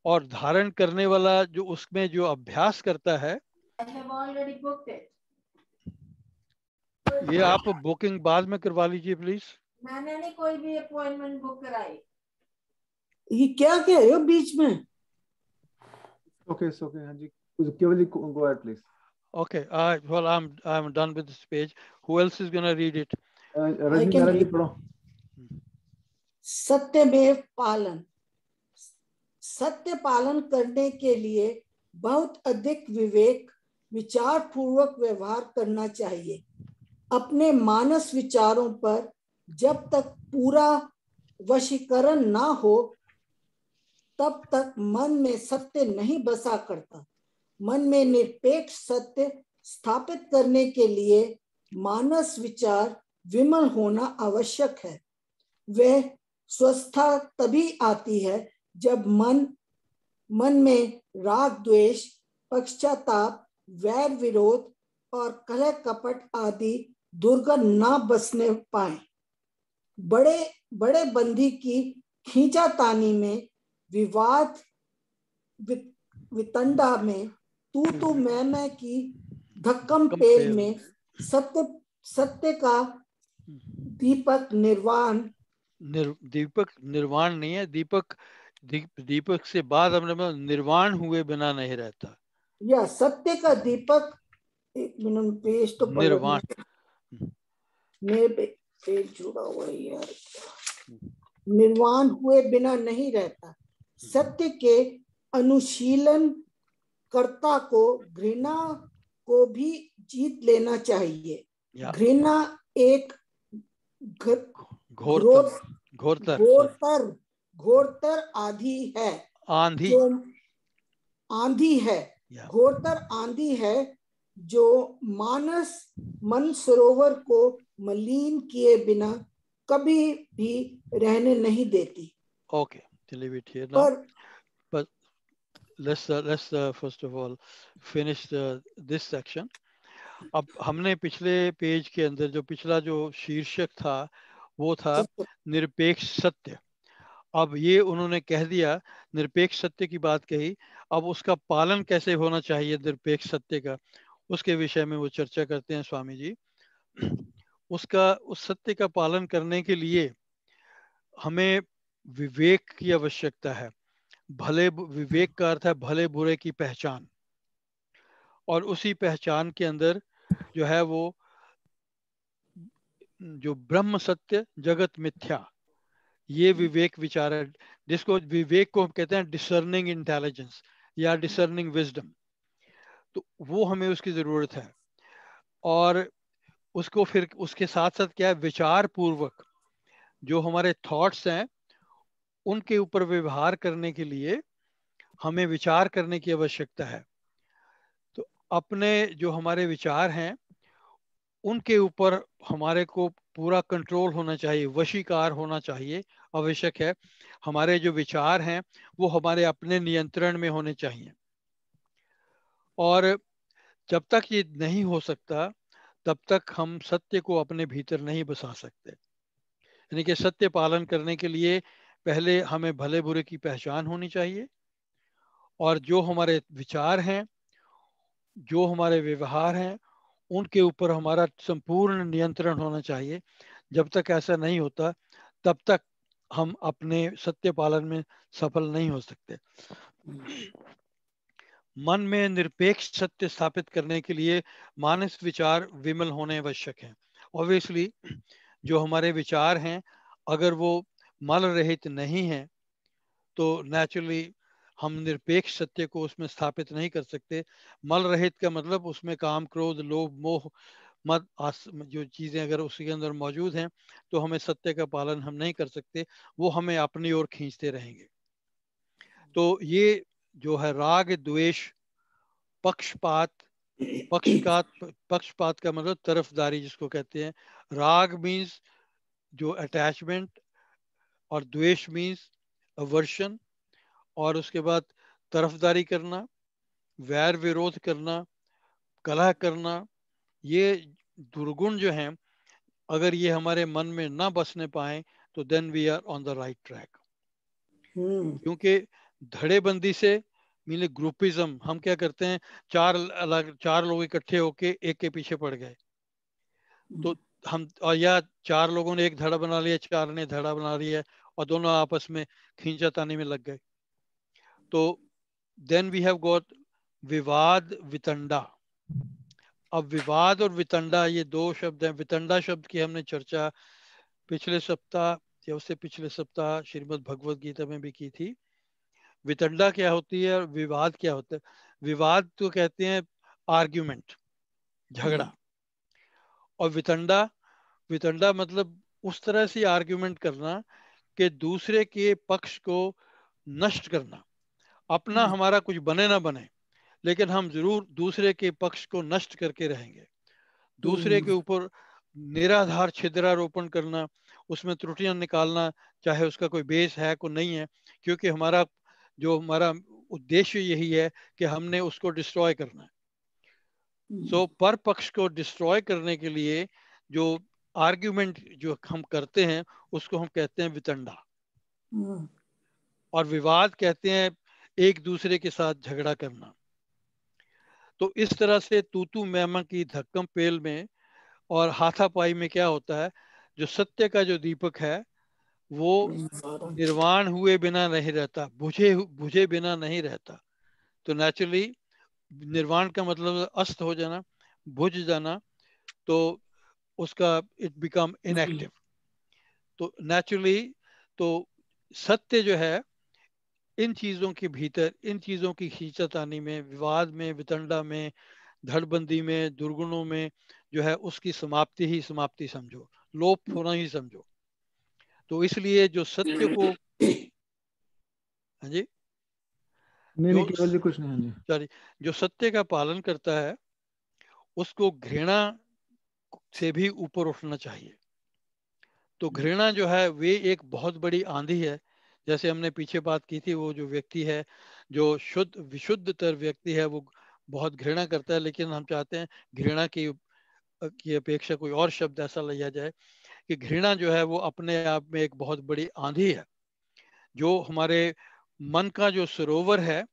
और धारण करने वाला जो उसमें जो अभ्यास करता है, ये आप बुकिंग बाद में करवा लीजिए प्लीज। मैंने नहीं कोई भी अपॉइंटमेंट बुक कराई। ये क्या कह रहे हो बीच में? ओके हाँ जी, Keval ji go ahead please. Okay, well, I'm done with this page. Who else is gonna read it? Rajni madam ji पढ़ो। सत्यमेव पालन। सत्य पालन करने के लिए बहुत अधिक विवेक, विचार पूर्वक व्यवहार करना चाहिए। अपने मानस विचारों पर जब तक पूरा वशीकरण ना हो तब तक मन में सत्य नहीं बसा करता। मन में निरपेक्ष सत्य स्थापित करने के लिए मानस विचार विमल होना आवश्यक है। वह स्वस्थता तभी आती है जब मन में राग द्वेष, पश्चाताप, वैर विरोध और कलह कपट आदि दुर्गंध ना बसने पाए। बड़े बड़े बंदी की खींचातानी में, विवाद वितंडा में, तू मैं की धक्कम पेल में सत्य का दीपक दीपक निर्वाण नहीं है, दीपक से बाद हमने निर्वाण हुए बिना नहीं रहता। या सत्य का दीपक, एक मिनट पेज तो निर्वाण, मेरे पेज जुड़ा हुआ है यार। निर्वाण हुए बिना नहीं रहता। सत्य के अनुशीलन कर्ता को घृणा को भी जीत लेना चाहिए। घृणा एक घोरतर आंधी है, घोरतर आंधी है जो मन सरोवर को मलिन किए बिना कभी भी रहने नहीं देती। Okay, leave it here now. But let's first of all finish this section. अब हमने पिछले पेज के अंदर जो पिछला जो शीर्षक था वो था निरपेक्ष सत्य। अब ये उन्होंने कह दिया, निरपेक्ष सत्य की बात कही, अब उसका पालन कैसे होना चाहिए निरपेक्ष सत्य का, उसके विषय में वो चर्चा करते हैं स्वामी जी। उसका उस सत्य का पालन करने के लिए हमें विवेक की आवश्यकता है। विवेक का अर्थ है भले बुरे की पहचान, और उसी पहचान के अंदर जो है वो जो ब्रह्म सत्य जगत मिथ्या, ये विवेक विचार है, जिसको विवेक को हम कहते हैं डिसर्निंग इंटेलिजेंस या डिसर्निंग विजडम। तो वो हमें उसकी जरूरत है। और उसको फिर उसके साथ साथ क्या है, विचार पूर्वक जो हमारे थॉट्स हैं उनके ऊपर व्यवहार करने के लिए हमें विचार करने की आवश्यकता है। तो अपने जो हमारे विचार हैं उनके ऊपर हमारे को पूरा कंट्रोल होना चाहिए, वशीकार होना चाहिए, आवश्यक है। हमारे जो विचार हैं वो हमारे अपने नियंत्रण में होने चाहिए। और जब तक ये नहीं हो सकता तब तक हम सत्य को अपने भीतर नहीं बसा सकते। यानी कि सत्य पालन करने के लिए पहले हमें भले बुरे की पहचान होनी चाहिए, और जो हमारे विचार हैं, जो हमारे व्यवहार हैं, उनके ऊपर हमारा संपूर्ण नियंत्रण होना चाहिए। जब तक ऐसा नहीं होता तब तक हम अपने सत्य पालन में सफल नहीं हो सकते। मन में निरपेक्ष सत्य स्थापित करने के लिए मानस विचार विमल होने आवश्यक हैं। ऑब्वियसली जो हमारे विचार हैं अगर वो मल रहित नहीं हैं तो नेचुरली हम निरपेक्ष सत्य को उसमें स्थापित नहीं कर सकते। मल रहित का मतलब उसमें काम क्रोध लोभ मोह मत जो चीजें अगर उसके अंदर मौजूद हैं तो हमें सत्य का पालन हम नहीं कर सकते, वो हमें अपनी ओर खींचते रहेंगे। तो ये जो है राग द्वेष पक्षपात, पक्षपात का मतलब तरफदारी जिसको कहते हैं। राग मीन्स जो अटैचमेंट, और द्वेष मीन्स अवर्शन, और उसके बाद तरफदारी करना, वैर विरोध करना, कलह करना, ये दुर्गुण जो हैं अगर ये हमारे मन में ना बसने पाए तो then we are on the right track. क्योंकि धड़ेबंदी से मीन ग्रुपिज्म, हम क्या करते हैं, चार लोग इकट्ठे होके एक के पीछे पड़ गए, तो हम, और या चार लोगों ने एक धड़ा बना लिया, चार ने धड़ा बना लिया, और दोनों आपस में खींचातानी में लग गए। तो देन वी हैव गॉट विवाद वितंडा। अब विवाद और वितंडा ये दो शब्द हैं। वितंडा शब्द की हमने चर्चा पिछले सप्ताह या उससे पिछले सप्ताह श्रीमद् भगवद गीता में भी की थी। वितंडा क्या होती है और विवाद क्या होता है? विवाद तो कहते हैं आर्ग्यूमेंट, झगड़ा, और वितंडा, वितंडा मतलब उस तरह से आर्ग्यूमेंट करना कि दूसरे के पक्ष को नष्ट करना। अपना हमारा कुछ बने ना बने, लेकिन हम जरूर दूसरे के पक्ष को नष्ट करके रहेंगे। दूसरे के ऊपर निराधार छिद्रारोपण करना, उसमें त्रुटियां निकालना, चाहे उसका कोई बेस है को नहीं है, क्योंकि हमारा उद्देश्य यही है कि हमने उसको डिस्ट्रॉय करना है। सो पर पक्ष को डिस्ट्रॉय करने के लिए जो आर्ग्यूमेंट जो हम करते हैं उसको हम कहते हैं वितंडा, और विवाद कहते हैं एक दूसरे के साथ झगड़ा करना। तो इस तरह से तूतू मैमा की धक्कम पेल में और हाथापाई में क्या होता है, जो सत्य का जो दीपक है वो निर्वाण हुए बिना नहीं रहता, बुझे बुझे बिना नहीं रहता। तो नेचुरली निर्वाण का मतलब अस्त हो जाना, बुझ जाना, तो उसका इट बिकम इनएक्टिव। तो नेचुरली तो सत्य जो है इन चीजों के भीतर, इन चीजों की खींचातानी में, विवाद में, वितंडा में, धड़बंदी में, दुर्गुणों में जो है उसकी समाप्ति ही समाप्ति समझो, लोप होना ही समझो। तो इसलिए जो सत्य को, हाँ जी, नहीं नहीं जो केवल जी कुछ नहीं। हाँ जी। सॉरी, जो सत्य का पालन करता है उसको घृणा से भी ऊपर उठना चाहिए। तो घृणा जो है वे एक बहुत बड़ी आंधी है। जैसे हमने पीछे बात की थी, वो जो व्यक्ति है जो शुद्ध विशुद्धतर व्यक्ति है, वो बहुत घृणा करता है, लेकिन हम चाहते हैं घृणा की अपेक्षा कोई और शब्द ऐसा लिया जाए कि घृणा जो है वो अपने आप में एक बहुत बड़ी आंधी है, जो हमारे मन का जो सरोवर है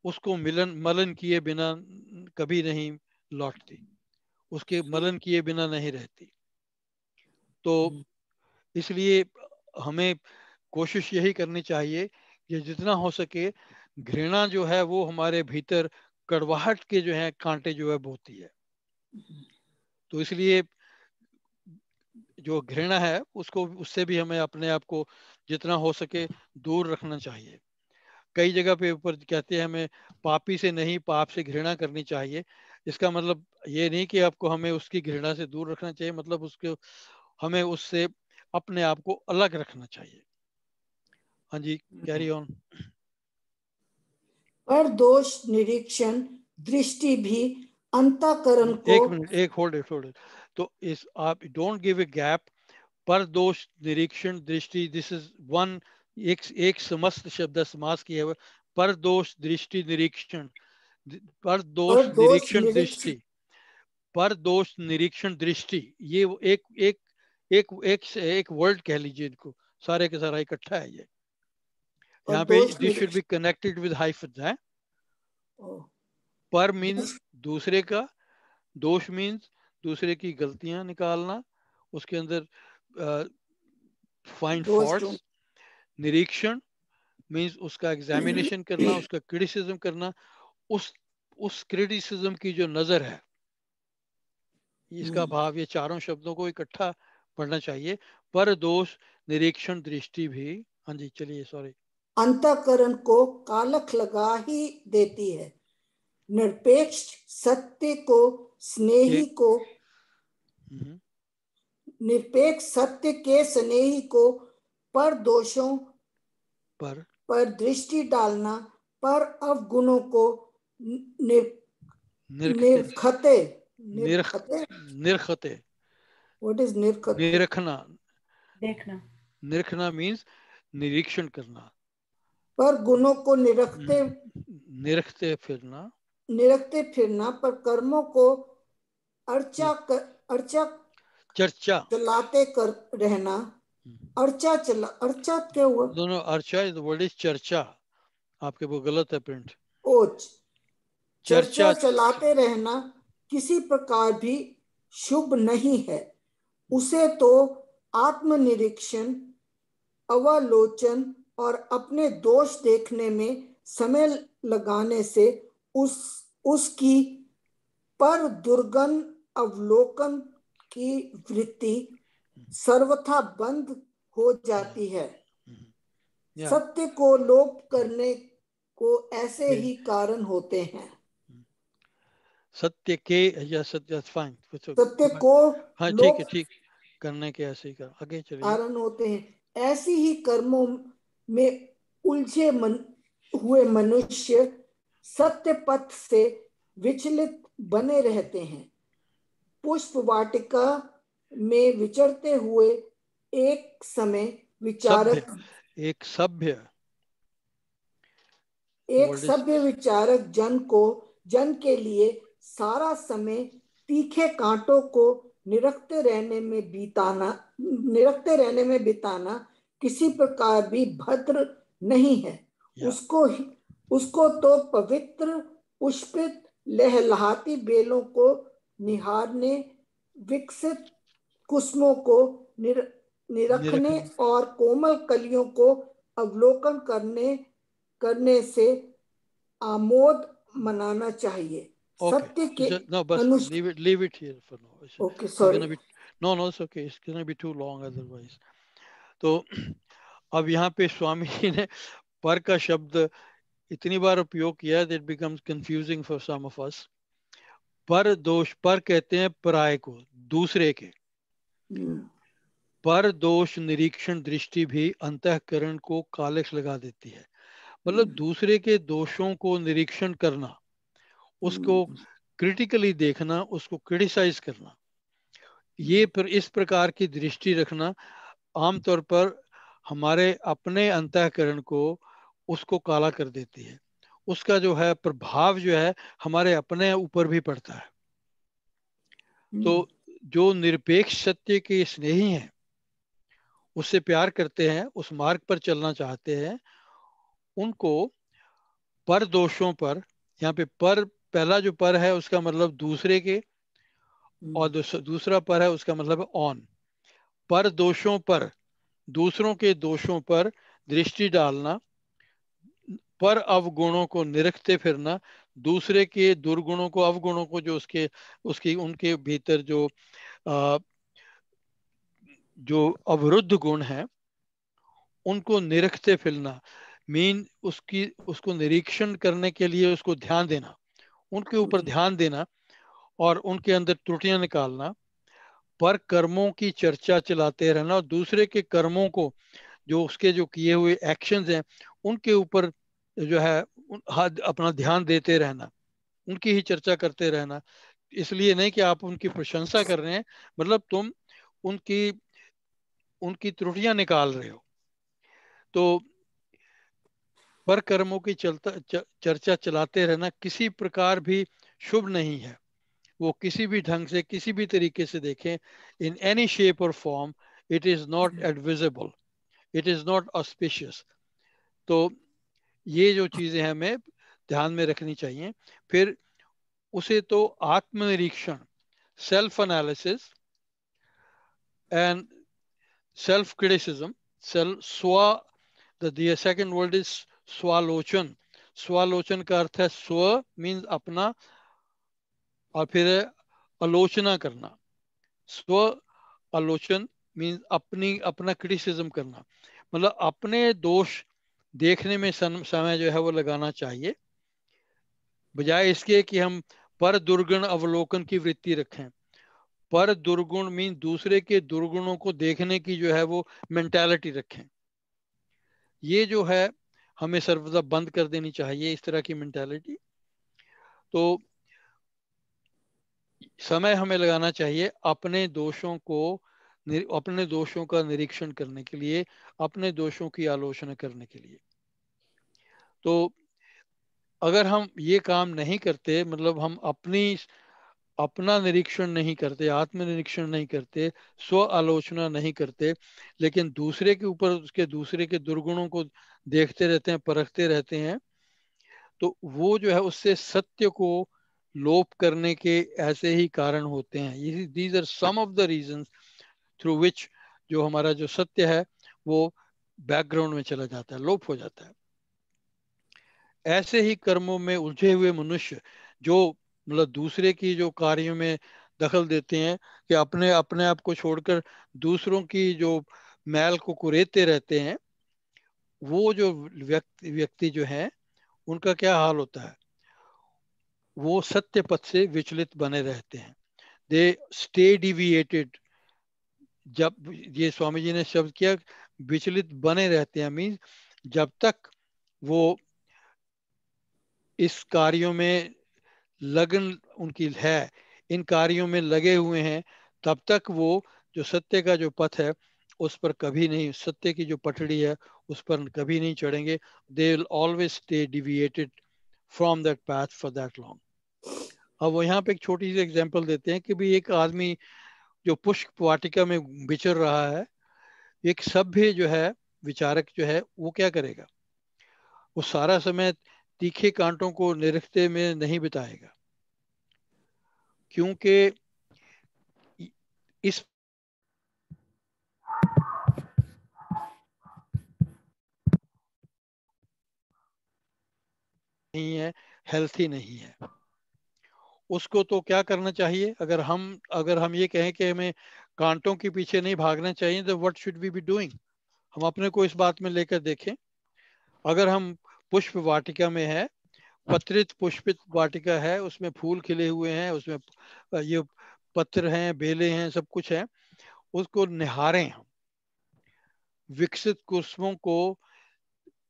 उसको मलन किए बिना कभी नहीं लौटती, उसके मलन किए बिना नहीं रहती। तो इसलिए हमें कोशिश यही करनी चाहिए कि जितना हो सके घृणा जो है वो हमारे भीतर कड़वाहट के जो है कांटे जो है बोती है। तो इसलिए जो घृणा है उसको, उससे भी हमें अपने आप को जितना हो सके दूर रखना चाहिए। कई जगह पे ऊपर कहते हैं हमें पापी से नहीं पाप से घृणा करनी चाहिए। इसका मतलब ये नहीं कि आपको हमें उसकी घृणा से दूर रखना चाहिए, मतलब उसको हमें उससे अपने आप को अलग रखना चाहिए। हाँ जी, कैरी ऑन। पर दोष निरीक्षण दृष्टि भी अंतःकरण को, एक मिनट, एक होल्ड इट। तो इस आप डोंट गिव ए गैप। पर दोष निरीक्षण दृष्टि, दिस इज वन, एक समस्त शब्द समास किया हुआ। पर दोष दृष्टि निरीक्षण, पर दोष पर दोष निरीक्षण निरीक्षण, दृष्टि, पर दोष निरीक्षण दृष्टि, ये एक एक एक एक एक वर्ड कह लीजिए इनको, सारे के सारा इकट्ठा है ये। और यहाँ पे दोष दिस शुड बी निरीक्षण, कनेक्टेड विद हाइफन है। ओ, पर मीन्स दोष, दूसरे का, दोष मीन्स दूसरे की गलतियां निकालना, उसके अंदर फाइंड दोष फॉल्ट्स। निरीक्षण मीन्स उसका एग्जामिनेशन करना, उसका क्रिटिसिज्म करना, उस उस क्रिटिसिज्म की जो नजर है, इसका भाव, ये चारों शब्दों को इकट्ठा पढ़ना चाहिए। पर दोष निरीक्षण दृष्टि भी। हाँ जी चलिए, सॉरी। अंतःकरण को कालख लगा ही देती है। निरपेक्ष सत्य को स्नेही एक को, निरपेक्ष सत्य के स्नेही को पर दोषों पर पर दृष्टि डालना, पर अवगुणों को निरखते, निरखते, निरख निरखते, निरखते, व्हाट इज निरखते? निरखना। देखना। निरखना मीन्स निरीक्षण करना। पर गुणों को निरखते, निरखते फिरना। निरखते फिरना, पर कर्मों को अर्चा चर्चा, चलाते कर रहना। अर्चा क्या हुआ? दोनों अर्चा इज द वर्ड इज चर्चा, आपके वो गलत है प्रिंट। ओच, चर्चा चर्चा, चलाते रहना किसी प्रकार भी शुभ नहीं है। उसे तो आत्मनिरीक्षण, अवलोचन और अपने दोष देखने में समय लगाने से उसकी पर दुर्गन अवलोकन की वृत्ति सर्वथा बंद हो जाती है। सत्य को लोप करने को ऐसे ही कारण होते हैं। सत्य के, या सत्य, फाइन। सत्य को हाँ ठीक है, लोप ठीक, करने के ऐसे ही कर, आगे चलिए। कारण होते हैं। ऐसी ही कर्मों में उलझे हुए मनुष्य सत्य पथ से विचलित बने रहते हैं। पुष्प वाटिका में विचरते हुए एक समय सभ्य, विचारक, एक सभ्य, एक सभ्य विचारक जन के लिए सारा समय तीखे कांटों को निरखते रहने में बिताना किसी प्रकार भी भद्र नहीं है। उसको तो पवित्र पुष्पित लहलहाती बेलों को निहारने, विकसित कुसुमों को निरखने और कोमल कलियों को अवलोकन करने से आमोद मनाना चाहिए। सत्य के No, but leave it here for now. Okay, It's sorry. gonna be, no, it's okay. It's gonna be too long otherwise. तो अब यहाँ पे स्वामी जी ने पर का शब्द इतनी बार उपयोग किया that it becomes confusing for some of us. पर दोष, पर कहते हैं पराये को, दूसरे के। पर दोष निरीक्षण दृष्टि भी अंतःकरण को कालख लगा देती है। मतलब दूसरे के दोषों को निरीक्षण करना, उसको क्रिटिकली देखना, उसको क्रिटिसाइज करना, ये पर इस प्रकार की दृष्टि रखना आमतौर पर हमारे अपने अंतःकरण को उसको काला कर देती है, उसका जो है प्रभाव जो है हमारे अपने ऊपर भी पड़ता है। तो जो निरपेक्ष सत्य के स्नेही हैं, उससे प्यार करते हैं, उस मार्ग पर चलना चाहते हैं, उनको पर दोषों पर, यहाँ पे पर, पहला जो पर है उसका मतलब दूसरे के, और दूसरा पर है उसका मतलब है ऑन। पर दोषों पर, दूसरों के दोषों पर दृष्टि डालना, पर अवगुणों को निरखते फिरना, दूसरे के दुर्गुणों को, अवगुणों को, जो उसके उसकी उनके भीतर अ, जो अवरुद्ध गुण हैं उनको निरखते फिरना, मीन उसकी उसको निरीक्षण करने के लिए उसको ध्यान देना, उनके ऊपर ध्यान देना और उनके अंदर त्रुटियां निकालना, पर कर्मों की चर्चा चलाते रहना और दूसरे के कर्मों को, जो उसके जो किए हुए एक्शंस हैं उनके ऊपर जो है अपना ध्यान देते रहना, उनकी ही चर्चा करते रहना। इसलिए नहीं कि आप उनकी प्रशंसा कर रहे हैं, मतलब तुम उनकी उनकी त्रुटियां निकाल रहे हो। तो पर कर्मों की चर्चा चलाते रहना किसी प्रकार भी शुभ नहीं है। वो किसी भी ढंग से, किसी भी तरीके से देखें, इन एनी शेप और form, it is not advisable, it is not auspicious. तो ये जो चीजें हैं हमें ध्यान में रखनी चाहिए। फिर उसे तो आत्मनिरीक्षण, self analysis and self criticism, self स्व, द सेकंड वर्ड इज स्वालोचन। स्वालोचन का अर्थ है स्व मीन्स अपना, और फिर आलोचना करना। स्व आलोचन मीन्स अपनी, अपना क्रिटिसिज्म करना, मतलब अपने दोष देखने में समय जो है वो लगाना चाहिए, बजाय इसके कि हम पर दुर्गुण अवलोकन की वृत्ति रखें। पर दुर्गुण मीन दूसरे के दुर्गुणों को देखने की जो है वो मेंटालिटी रखें। ये जो है हमें सर्वदा बंद कर देनी चाहिए, इस तरह की मेंटालिटी। तो समय हमें लगाना चाहिए अपने दोषों को, अपने दोषों का निरीक्षण करने के लिए, अपने दोषों की आलोचना करने के लिए। तो अगर हम ये काम नहीं करते, मतलब हम अपना निरीक्षण नहीं करते, आत्मनिरीक्षण नहीं करते, स्व आलोचना नहीं करते, लेकिन दूसरे के ऊपर उसके, दूसरे के दुर्गुणों को देखते रहते हैं, परखते रहते हैं, तो वो जो है उससे सत्य को लोप करने के ऐसे ही कारण होते हैं। ये these are some of the reasons through which जो हमारा जो सत्य है वो बैकग्राउंड में चला जाता है, लोप हो जाता है। ऐसे ही कर्मों में उलझे हुए मनुष्य जो मतलब दूसरे की जो कार्यों में दखल देते हैं, कि अपने अपने आप को छोड़कर दूसरों की जो मैल को कुरेदते रहते हैं, वो जो व्यक्ति जो है उनका क्या हाल होता है, वो सत्य पथ से विचलित बने रहते हैं। They stay deviated. जब ये स्वामी जी ने शब्द किया विचलित बने रहते हैं, मीन्स जब तक वो इस कार्यों में लगन उनकी है, इन कार्यों में लगे हुए हैं, तब तक वो जो सत्य का जो पथ है उस पर कभी नहीं, सत्य की जो पटड़ी है उस पर कभी नहीं चढ़ेंगे। They will always stay deviated from that path for that long. अब वो यहाँ पे एक छोटी सी एग्जांपल देते हैं कि भी एक आदमी जो पुष्प वाटिका में विचर रहा है, एक सभ्य जो है, विचारक जो है, वो क्या करेगा, वो सारा समय तीखे कांटों को निरखते में नहीं बिताएगा, क्योंकि इस नहीं है, हेल्थी नहीं है। उसको तो क्या करना चाहिए, अगर हम ये कहें कि हमें कांटों के पीछे नहीं भागना चाहिए, तो what should we be doing. हम अपने को इस बात में लेकर देखें, अगर हम पुष्प वाटिका में है, पत्रित पुष्पित वाटिका है, उसमें फूल खिले हुए हैं, उसमें ये पत्र हैं, बेलें हैं, सब कुछ है, उसको निहारें हम। विकसित कुसुमों को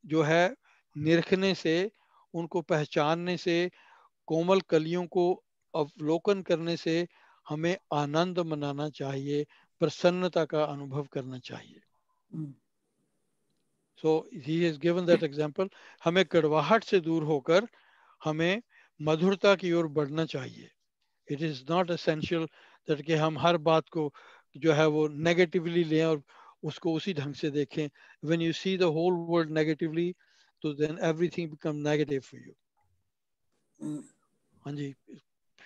जो है निरखने से, उनको पहचानने से, कोमल कलियों को अवलोकन करने से हमें आनंद मनाना चाहिए, प्रसन्नता का अनुभव करना चाहिए। So he has given that example. हमें कड़वाहट से दूर होकर हमें मधुरता की ओर बढ़ना चाहिए. It is not essential that कि हम हर बात को जो है वो negatively लें और उसको उसी ढंग से देखें. When you see the whole world negatively, तो then everything becomes negative for you. हाँ जी,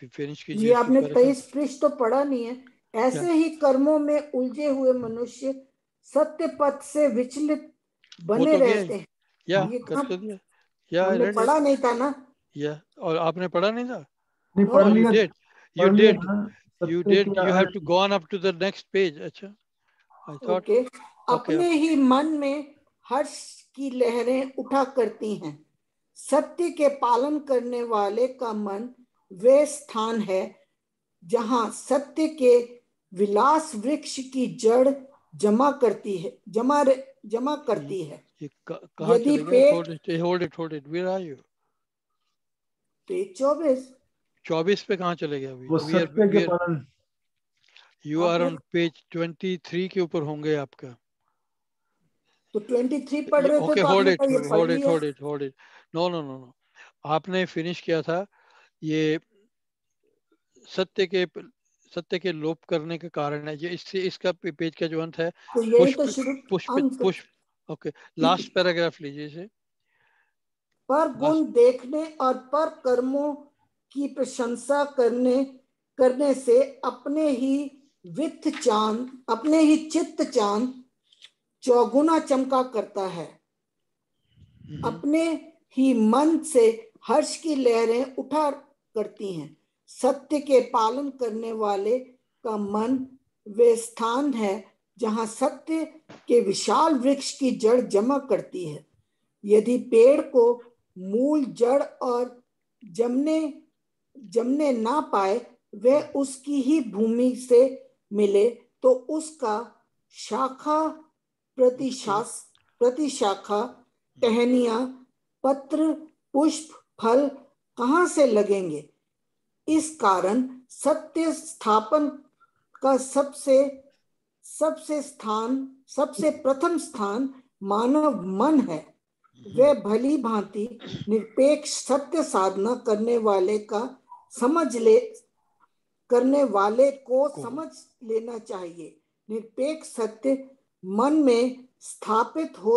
फिनिश कीजिए ये उसको आपने पैराग्राफ. 23 पृष्ठ तो पढ़ा नहीं है. ऐसे ही कर्मों में उलझे हुए मनुष्य सत्य पथ से विचलित वो बने तो गया रहते ही. हैं. या ये कर कहाँ तो दिया. या आई हमने रेड पढ़ा इट. नहीं था ना. या और आपने पढ़ा नहीं था. नहीं नो. पढ़ Oh, you लिया. did. You पढ़ लिया did. था. You सत्य did. के You have to go on up to the next page. अच्छा. I thought. ओके. Okay. अपने ही मन में हर्ष की लहरें उठा करती हैं. सत्य के पालन करने वाले का मन वे स्थान है जहां सत्य के विलास वृक्ष की जड़ जमा करती है. ये कहाँ यदि चले गए? पेट. Hold it. Where are you? Page 24. 24 पे कहाँ चले गए अभी? वो सत्य के पालन. You are on page 23 के ऊपर होंगे आपका. तो 23 पढ़ रहे थे Okay, तो hold आपने it. कहा ये पढ़ लिया. Hold it. No. आपने फिनिश किया था ये सत्य के लोप करने के कारण है. ये इससे इसका पेज का जो अंत है. तो यही तो पुष्पित पुष्प. ओके, लास्ट पैराग्राफ लीजिए इसे. पर गुण देखने और पर कर्मों की प्रशंसा करने से अपने ही चित्त चांद चौगुना चमका करता है. अपने ही मन से हर्ष की लहरें उठा करती हैं. सत्य के पालन करने वाले का मन वे स्थान है जहां सत्य के विशाल वृक्ष की जड़ जमा करती है. यदि पेड़ को मूल, जड़ और जमने ना पाए, वह उसकी ही भूमि से मिले तो उसका शाखा प्रतिशाखा, टहनियां, पत्र, पुष्प, फल कहां से लगेंगे. इस कारण सत्य स्थापन का सबसे प्रथम स्थान मानव मन है. वह भली भांति निरपेक्ष सत्य साधना करने वाले को समझ लेना चाहिए. निरपेक्ष सत्य मन में स्थापित हो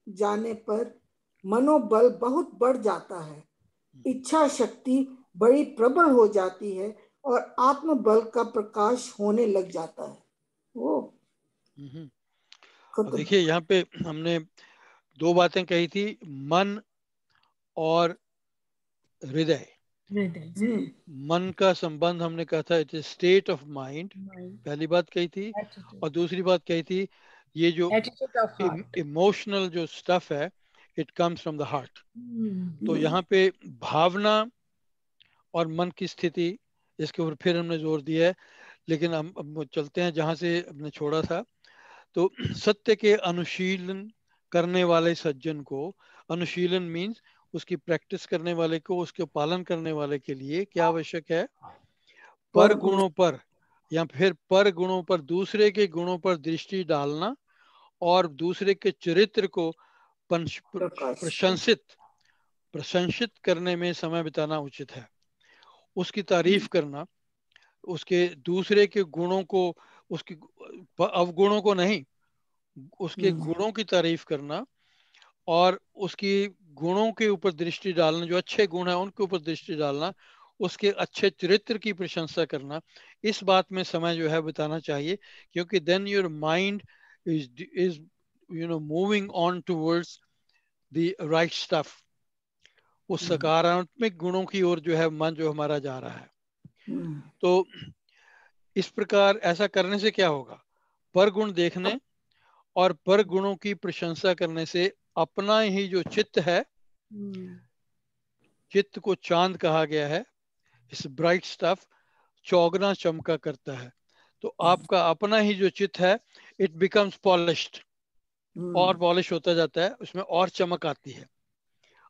जाने पर मनोबल बहुत बढ़ जाता है. इच्छा शक्ति बड़ी प्रबल हो जाती है और आत्मबल का प्रकाश होने लग जाता है. वो देखिए यहाँ पे हमने दो बातें कही थी, मन और हृदय. मन का संबंध हमने कहा था it is state of mind, पहली बात कही थी. और दूसरी बात कही थी ये जो इमोशनल जो स्टफ है it comes from the heart. तो यहाँ पे भावना और मन की स्थिति, इसके ऊपर फिर हमने जोर दिया है. लेकिन हम चलते हैं जहाँ से हमने छोड़ा था. तो सत्य के अनुशीलन करने वाले सज्जन को, अनुशीलन मीन्स उसकी प्रैक्टिस करने वाले को, उसके पालन करने वाले के लिए क्या आवश्यक है? पर गुणों पर या फिर पर गुणों पर, दूसरे के गुणों पर दृष्टि डालना और दूसरे के चरित्र को प्रशंसित करने में समय बिताना उचित है. उसकी तारीफ करना, उसके दूसरे के गुणों को, उसके अवगुणों को नहीं, उसके गुणों की तारीफ करना और उसकी गुणों के ऊपर दृष्टि डालना, जो अच्छे गुण है उनके ऊपर दृष्टि डालना, उसके अच्छे चरित्र की प्रशंसा करना, इस बात में समय जो है बिताना चाहिए. क्योंकि then your mind is moving on towards the right stuff. उस सकारात्मक गुणों की ओर जो है मन जो हमारा जा रहा है. तो इस प्रकार ऐसा करने से क्या होगा? पर गुण देखने और पर गुणों की प्रशंसा करने से अपना ही जो चित्त है, चित्त को चांद कहा गया है, इस ब्राइट स्टफ चौगना चमका करता है. तो आपका अपना ही जो चित्त है इट बिकम्स पॉलिश्ड, और पॉलिश होता जाता है, उसमें और चमक आती है.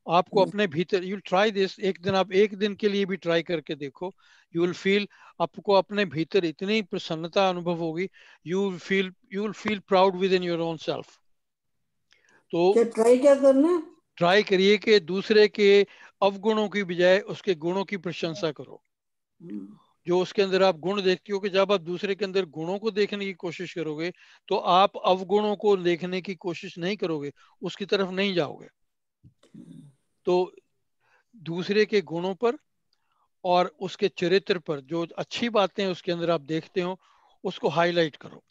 आपको अपने भीतर, यू ट्राई दिस, एक दिन आप एक दिन के लिए भी ट्राई करके देखो, यू विल फील, आपको अपने भीतर इतनी प्रसन्नता अनुभव होगी, you will feel proud with in your own self. तो क्या ट्राई क्या करना है? ट्राई करिए कि दूसरे के अवगुणों की बजाय उसके गुणों की प्रशंसा करो। जो उसके अंदर आप गुण देखते हो, कि जब आप दूसरे के अंदर गुणों को देखने की कोशिश करोगे तो आप अवगुणों को देखने की कोशिश नहीं करोगे, उसकी तरफ नहीं जाओगे। तो दूसरे के गुणों पर और उसके चरित्र पर जो अच्छी बातें उसके अंदर आप देखते हो उसको हाईलाइट करो।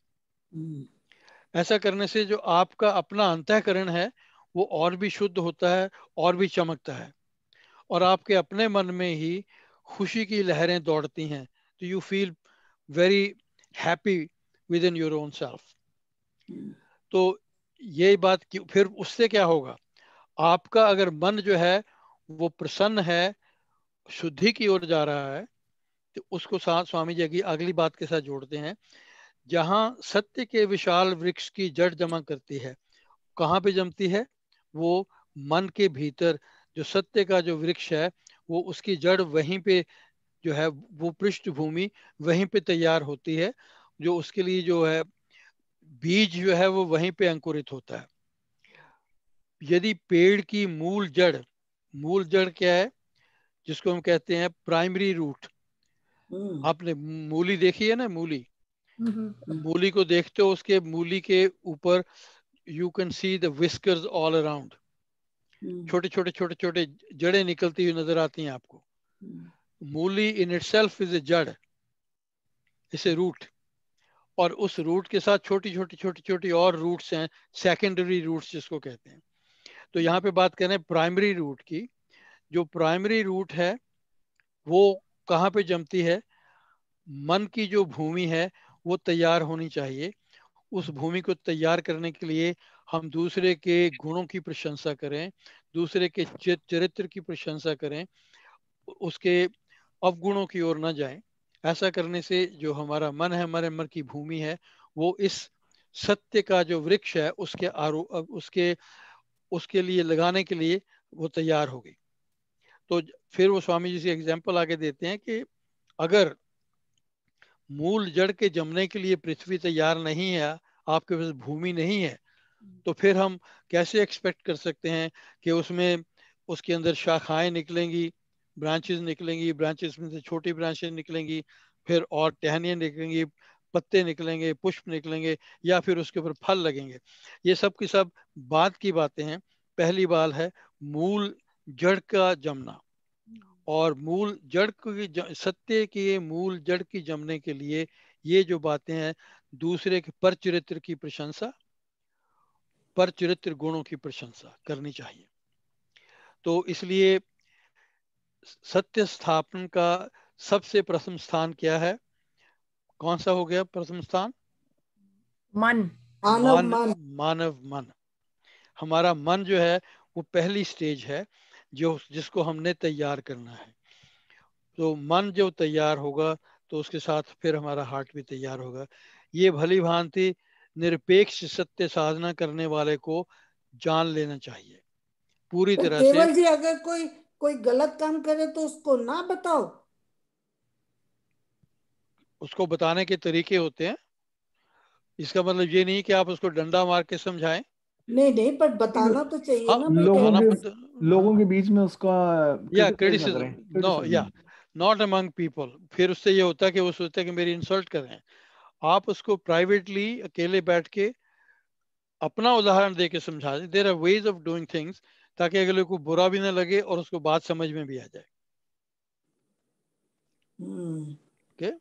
ऐसा करने से जो आपका अपना अंतःकरण है वो और भी शुद्ध होता है और भी चमकता है, और आपके अपने मन में ही खुशी की लहरें दौड़ती हैं। तो you feel very happy with in your own self. तो ये बात फिर उससे क्या होगा, आपका अगर मन जो है वो प्रसन्न है, शुद्धि की ओर जा रहा है, तो उसको साथ स्वामी जी की अगली बात के साथ जोड़ते हैं। जहां सत्य के विशाल वृक्ष की जड़ जमा करती है, कहाँ पे जमती है? वो मन के भीतर जो सत्य का जो वृक्ष है वो उसकी जड़ वहीं पे जो है, वो पृष्ठभूमि वहीं पे तैयार होती है। जो उसके लिए जो है बीज जो है वो वहीं पे अंकुरित होता है। यदि पेड़ की मूल जड़ क्या है? जिसको हम कहते हैं प्राइमरी रूट। आपने मूली देखी है ना? मूली, मूली को देखते हो, उसके मूली के ऊपर you can see the whiskers all around. छोटे छोटे छोटे छोटे जड़ें निकलती हुई नजर आती हैं आपको। मूली इन इटसेल्फ इज ए जड़, इसे रूट। और उस रूट के साथ छोटी छोटी छोटी छोटी और रूट्स हैं, सेकेंडरी रूट्स जिसको कहते हैं। तो यहाँ पे बात करें प्राइमरी रूट की। जो प्राइमरी रूट है वो कहाँ पे जमती है? मन की जो भूमि है वो तैयार होनी चाहिए। उस भूमि को तैयार करने के लिए हम दूसरे के गुणों की प्रशंसा करें, दूसरे के चरित्र की प्रशंसा करें, उसके अवगुणों की ओर न जाएं। ऐसा करने से जो हमारा मन है, हमारे मन की भूमि है, वो इस सत्य का जो वृक्ष है उसके उसके उसके लिए लगाने के लिए वो तैयार होगी। तो फिर वो स्वामी जी से एग्जाम्पल आगे देते हैं कि अगर मूल जड़ के जमने के लिए पृथ्वी तैयार नहीं है, आपके पास भूमि नहीं है, तो फिर हम कैसे एक्सपेक्ट कर सकते हैं कि उसमें उसके अंदर शाखाएं निकलेंगी, ब्रांचेस निकलेंगी, ब्रांचेस में से छोटी ब्रांचेस निकलेंगी, फिर और टहनियाँ निकलेंगी, पत्ते निकलेंगे, पुष्प निकलेंगे, या फिर उसके ऊपर फल लगेंगे। ये सब की सब बात की बातें हैं। पहली बात है मूल जड़ का जमना। और मूल जड़ की सत्य के मूल जड़ की जमने के लिए ये जो बातें हैं, दूसरे के पर चरित्र की प्रशंसा, पर चरित्र गुणों की प्रशंसा करनी चाहिए। तो इसलिए सत्य स्थापन का सबसे प्रथम स्थान क्या है? कौन सा हो गया प्रथम स्थान? मन। मानव मान मन। मानव मन। हमारा मन जो है वो पहली स्टेज है जो जिसको हमने तैयार करना है। तो मन जो तैयार होगा तो उसके साथ फिर हमारा हार्ट भी तैयार होगा। ये भली भांति निरपेक्ष सत्य साधना करने वाले को जान लेना चाहिए पूरी तो तरह से। केवल जी अगर कोई कोई गलत काम करे तो उसको ना बताओ? उसको बताने के तरीके होते हैं। इसका मतलब ये नहीं कि आप उसको डंडा मार के समझाएं। नहीं नहीं, पर बताना तो चाहिए हाँ, ना भाई लोगों बताना कैसे। के पड़ता। हाँ, लोगों के बीच में उसका या क्रिटिसाइज ना करें, क्रिटिसिज्म, नो, क्रिटिसाइज या नहीं। Not among people. फिर उससे ये होता है कि वो सोचता है कि मेरी इंसल्ट कर रहे हैं। आप उसको प्राइवेटली अकेले बैठ के अपना उदाहरण दे के समझा दें। There are ways of doing things, ताकि अगले को बुरा भी ना लगे और उसको बात समझ में भी आ जाए। हम्म। ओके।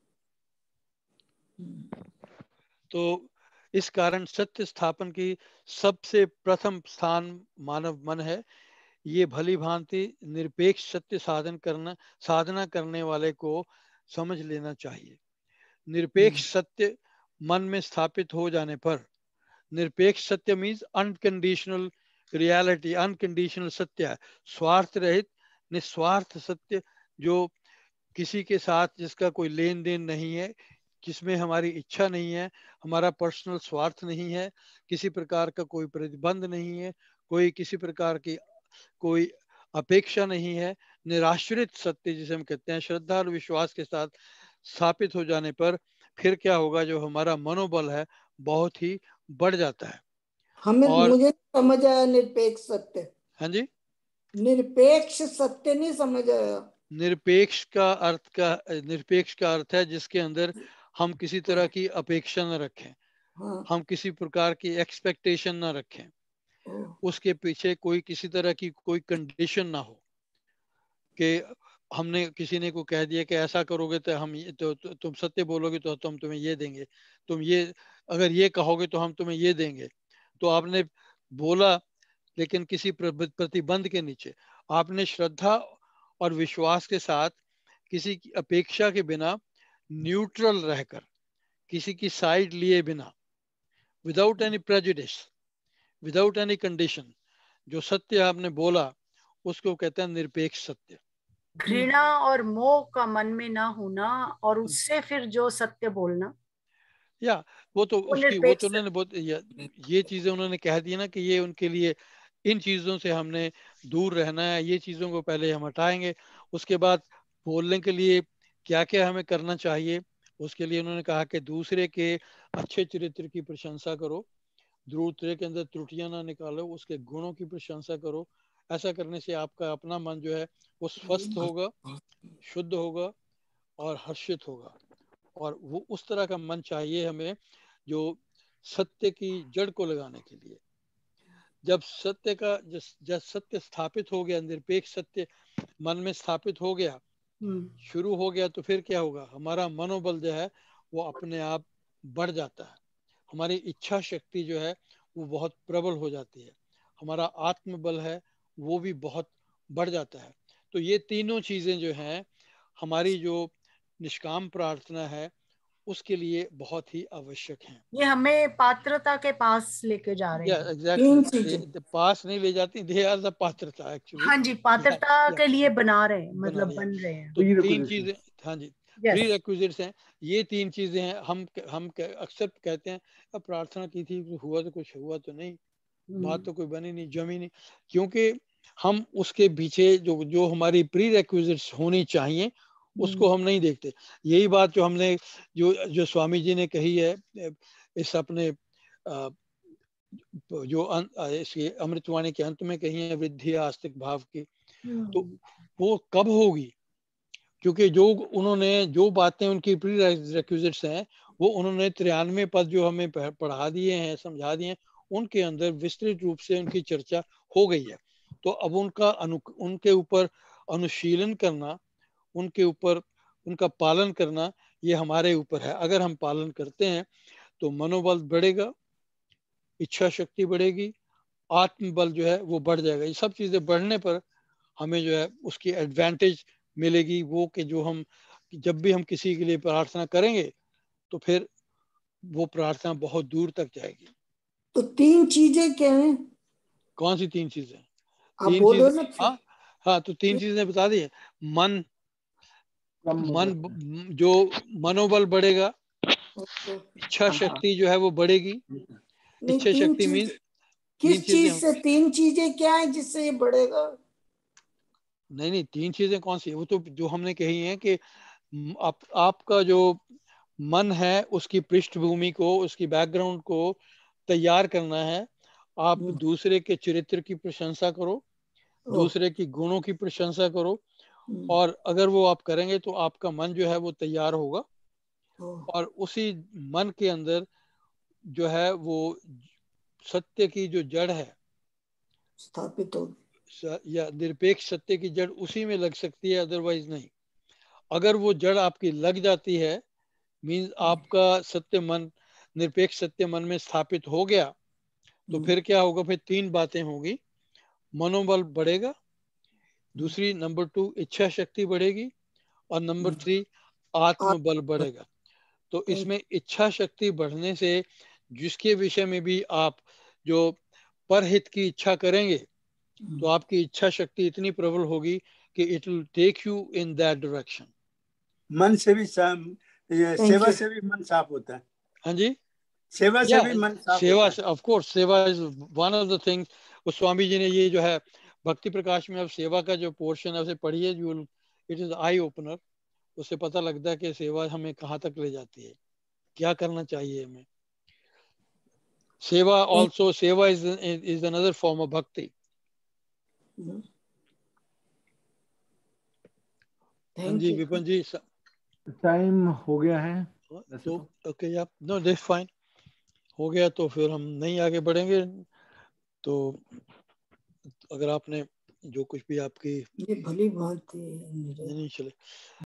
तो इस कारण सत्य स्थापन की सबसे प्रथम स्थान मानव मन है। ये भली भांति निरपेक्ष सत्य साधना करने वाले को समझ लेना चाहिए। निरपेक्ष सत्य मन में स्थापित हो जाने पर, निरपेक्ष सत्य मीन्स अनकंडीशनल रियलिटी, अनकंडीशनल सत्य है, स्वार्थ रहित निस्वार्थ सत्य, जो किसी के साथ जिसका कोई लेन देन नहीं है, जिसमें हमारी इच्छा नहीं है, हमारा पर्सनल स्वार्थ नहीं है, किसी प्रकार का कोई प्रतिबंध नहीं है, कोई किसी प्रकार की कोई अपेक्षा नहीं है। निराश्रित सत्य जिसे हम कहते हैं, श्रद्धा और विश्वास के साथ स्थापित हो जाने पर फिर क्या होगा, जो हमारा मनोबल है बहुत ही बढ़ जाता है। हमें और मुझे नहीं समझ आया निरपेक्ष सत्य। हाँ जी, निरपेक्ष सत्य नहीं समझ आया। निरपेक्ष का अर्थ है जिसके अंदर हम किसी तरह की अपेक्षा न रखें, हाँ। हम किसी प्रकार की एक्सपेक्टेशन ना रखें, ओ, उसके पीछे कोई किसी तरह की कोई कंडीशन ना हो कि हमने किसी ने को कह दिया कि ऐसा करोगे तो हम ये तुम सत्य बोलोगे तो हम तुम्हें ये देंगे, तुम ये अगर ये कहोगे तो हम तुम्हें ये देंगे। तो आपने बोला, लेकिन किसी प्रतिबंध के नीचे आपने श्रद्धा और विश्वास के साथ, किसी की अपेक्षा के बिना, न्यूट्रल रहकर, किसी की साइड लिए बिना, without any prejudice, without any condition, जो सत्य आपने बोला उसको कहते हैं निरपेक्ष सत्य। घृणा और मोह का मन में ना होना और उससे फिर जो सत्य बोलना, या वो तो वो उसकी वो तो निरपेक्ष उन्होंने सत्य। बहुत ये चीजें उन्होंने कह दी ना कि ये उनके लिए इन चीजों से हमने दूर रहना है, ये चीजों को पहले हम हटाएंगे, उसके बाद बोलने के लिए क्या क्या हमें करना चाहिए। उसके लिए उन्होंने कहा कि दूसरे के अच्छे चरित्र की प्रशंसा करो, दूसरे के अंदर त्रुटियां ना निकालो, उसके गुणों की प्रशंसा करो। ऐसा करने से आपका अपना मन जो है वो स्वस्थ होगा, शुद्ध होगा और हर्षित होगा। और वो उस तरह का मन चाहिए हमें जो सत्य की जड़ को लगाने के लिए। जब सत्य का जब सत्य स्थापित हो गया, निरपेक्ष सत्य मन में स्थापित हो गया, शुरू हो गया, तो फिर क्या होगा, हमारा मनोबल जो है वो अपने आप बढ़ जाता है, हमारी इच्छा शक्ति जो है वो बहुत प्रबल हो जाती है, हमारा आत्मबल है वो भी बहुत बढ़ जाता है। तो ये तीनों चीजें जो हैं हमारी जो निष्काम प्रार्थना है उसके लिए बहुत ही आवश्यक हैं। ये हमें पात्रता के पास लेके जा रहे या हैं। एग्जैक्टली, तीन चीजें। पास नहीं ले जाती, दे आर द पात्रता एक्चुअली। हाँ जी, या पात्रता या के लिए बना रहे हैं, बना मतलब रहे हैं। बन रहे हैं। तो तीन Prerequisites. चीजें, हाँ जी, यस। प्री रिक्विजिट्स हैं, ये तीन चीजें हैं। अक्सर कहते हैं अब प्रार्थना की थी तो हुआ, तो कुछ हुआ तो नहीं, बात तो कोई बनी नहीं, जमी नहीं, क्योंकि हम उसके पीछे जो जो हमारी प्री रिक्विजिट्स होनी चाहिए उसको हम नहीं देखते। यही बात जो हमने जो जो स्वामी जी ने कही है इस अपने जो इसके अमृतवाणी के अंत में कही है, वृद्धि आस्तिक भाव की, तो वो कब होगी? क्योंकि जो उन्होंने जो बातें उनकी प्री रिक्विजिट्स हैं वो उन्होंने 93 पद जो हमें पढ़ा दिए हैं, समझा दिए हैं, उनके अंदर विस्तृत रूप से उनकी चर्चा हो गई है। तो अब उनके ऊपर अनुशीलन करना, उनके ऊपर उनका पालन करना, ये हमारे ऊपर है। अगर हम पालन करते हैं तो मनोबल बढ़ेगा, इच्छा शक्ति बढ़ेगी, आत्मबल जो है वो बढ़ जाएगा। ये सब चीजें बढ़ने पर हमें जो है उसकी एडवांटेज मिलेगी, वो कि जो हम जब भी हम किसी के लिए प्रार्थना करेंगे तो फिर वो प्रार्थना बहुत दूर तक जाएगी। तो तीन चीजें क्या हैं? कौन सी तीन चीजें? आप तीन बोलो चीज, ना फिर। हाँ हाँ, तो तीन चीजें बता दी। मन मन जो मनोबल बढ़ेगा, इच्छा शक्ति जो है वो बढ़ेगी। नहीं, इच्छा तीन शक्ति मीन्स चीज तीन किस चीज चीजें, से, तीन चीजें क्या है जिससे ये बढ़ेगा? नहीं नहीं, तीन चीजें कौन सी? वो तो जो हमने कही है कि आपका जो मन है उसकी पृष्ठभूमि को, उसकी बैकग्राउंड को तैयार करना है। आप दूसरे के चरित्र की प्रशंसा करो, ओह, दूसरे की गुणों की प्रशंसा करो, हम्म, और अगर वो आप करेंगे तो आपका मन जो है वो तैयार होगा। ओह, और उसी मन के अंदर जो है वो सत्य की जो जड़ है, स्थापित हो। या निरपेक्ष सत्य की जड़ उसी में लग सकती है, अदरवाइज नहीं। अगर वो जड़ आपकी लग जाती है, मीन्स आपका सत्य मन, निरपेक्ष सत्य मन में स्थापित हो गया, तो फिर क्या होगा? फिर तीन बातें होगी। मनोबल बढ़ेगा, दूसरी नंबर 2 इच्छा शक्ति बढ़ेगी, और नंबर 3 आत्मबल बढ़ेगा। तो इसमें इच्छा शक्ति बढ़ने से जिसके विषय में भी आप जो परहित की इच्छा करेंगे तो आपकी इच्छा शक्ति इतनी प्रबल होगी कि it will take you in that direction. मन से भी सेवा यू। से भी मन साफ होता है। हाँ जी, सेवा से या भी मन साफ सेवा होता से, ऑफ कोर्स सेवा is one of the things. उस स्वामी जी ने ये जो है भक्ति प्रकाश में अब सेवा का जो पोर्शन है उसे पढ़िए, you will, it is eye opener. उससे पता लगता है कि सेवा हमें कहाँ तक ले जाती है, क्या करना चाहिए हमें। Seva also, seva is another form of bhakti. Thank ji you Vipin ji time हो गया है वैसे तो तो। ओके आप नो दिस फाइन हो गया तो फिर हम नहीं आगे बढ़ेंगे। तो अगर आपने जो कुछ भी आपकी ये भली बात है नीरज। नहीं चले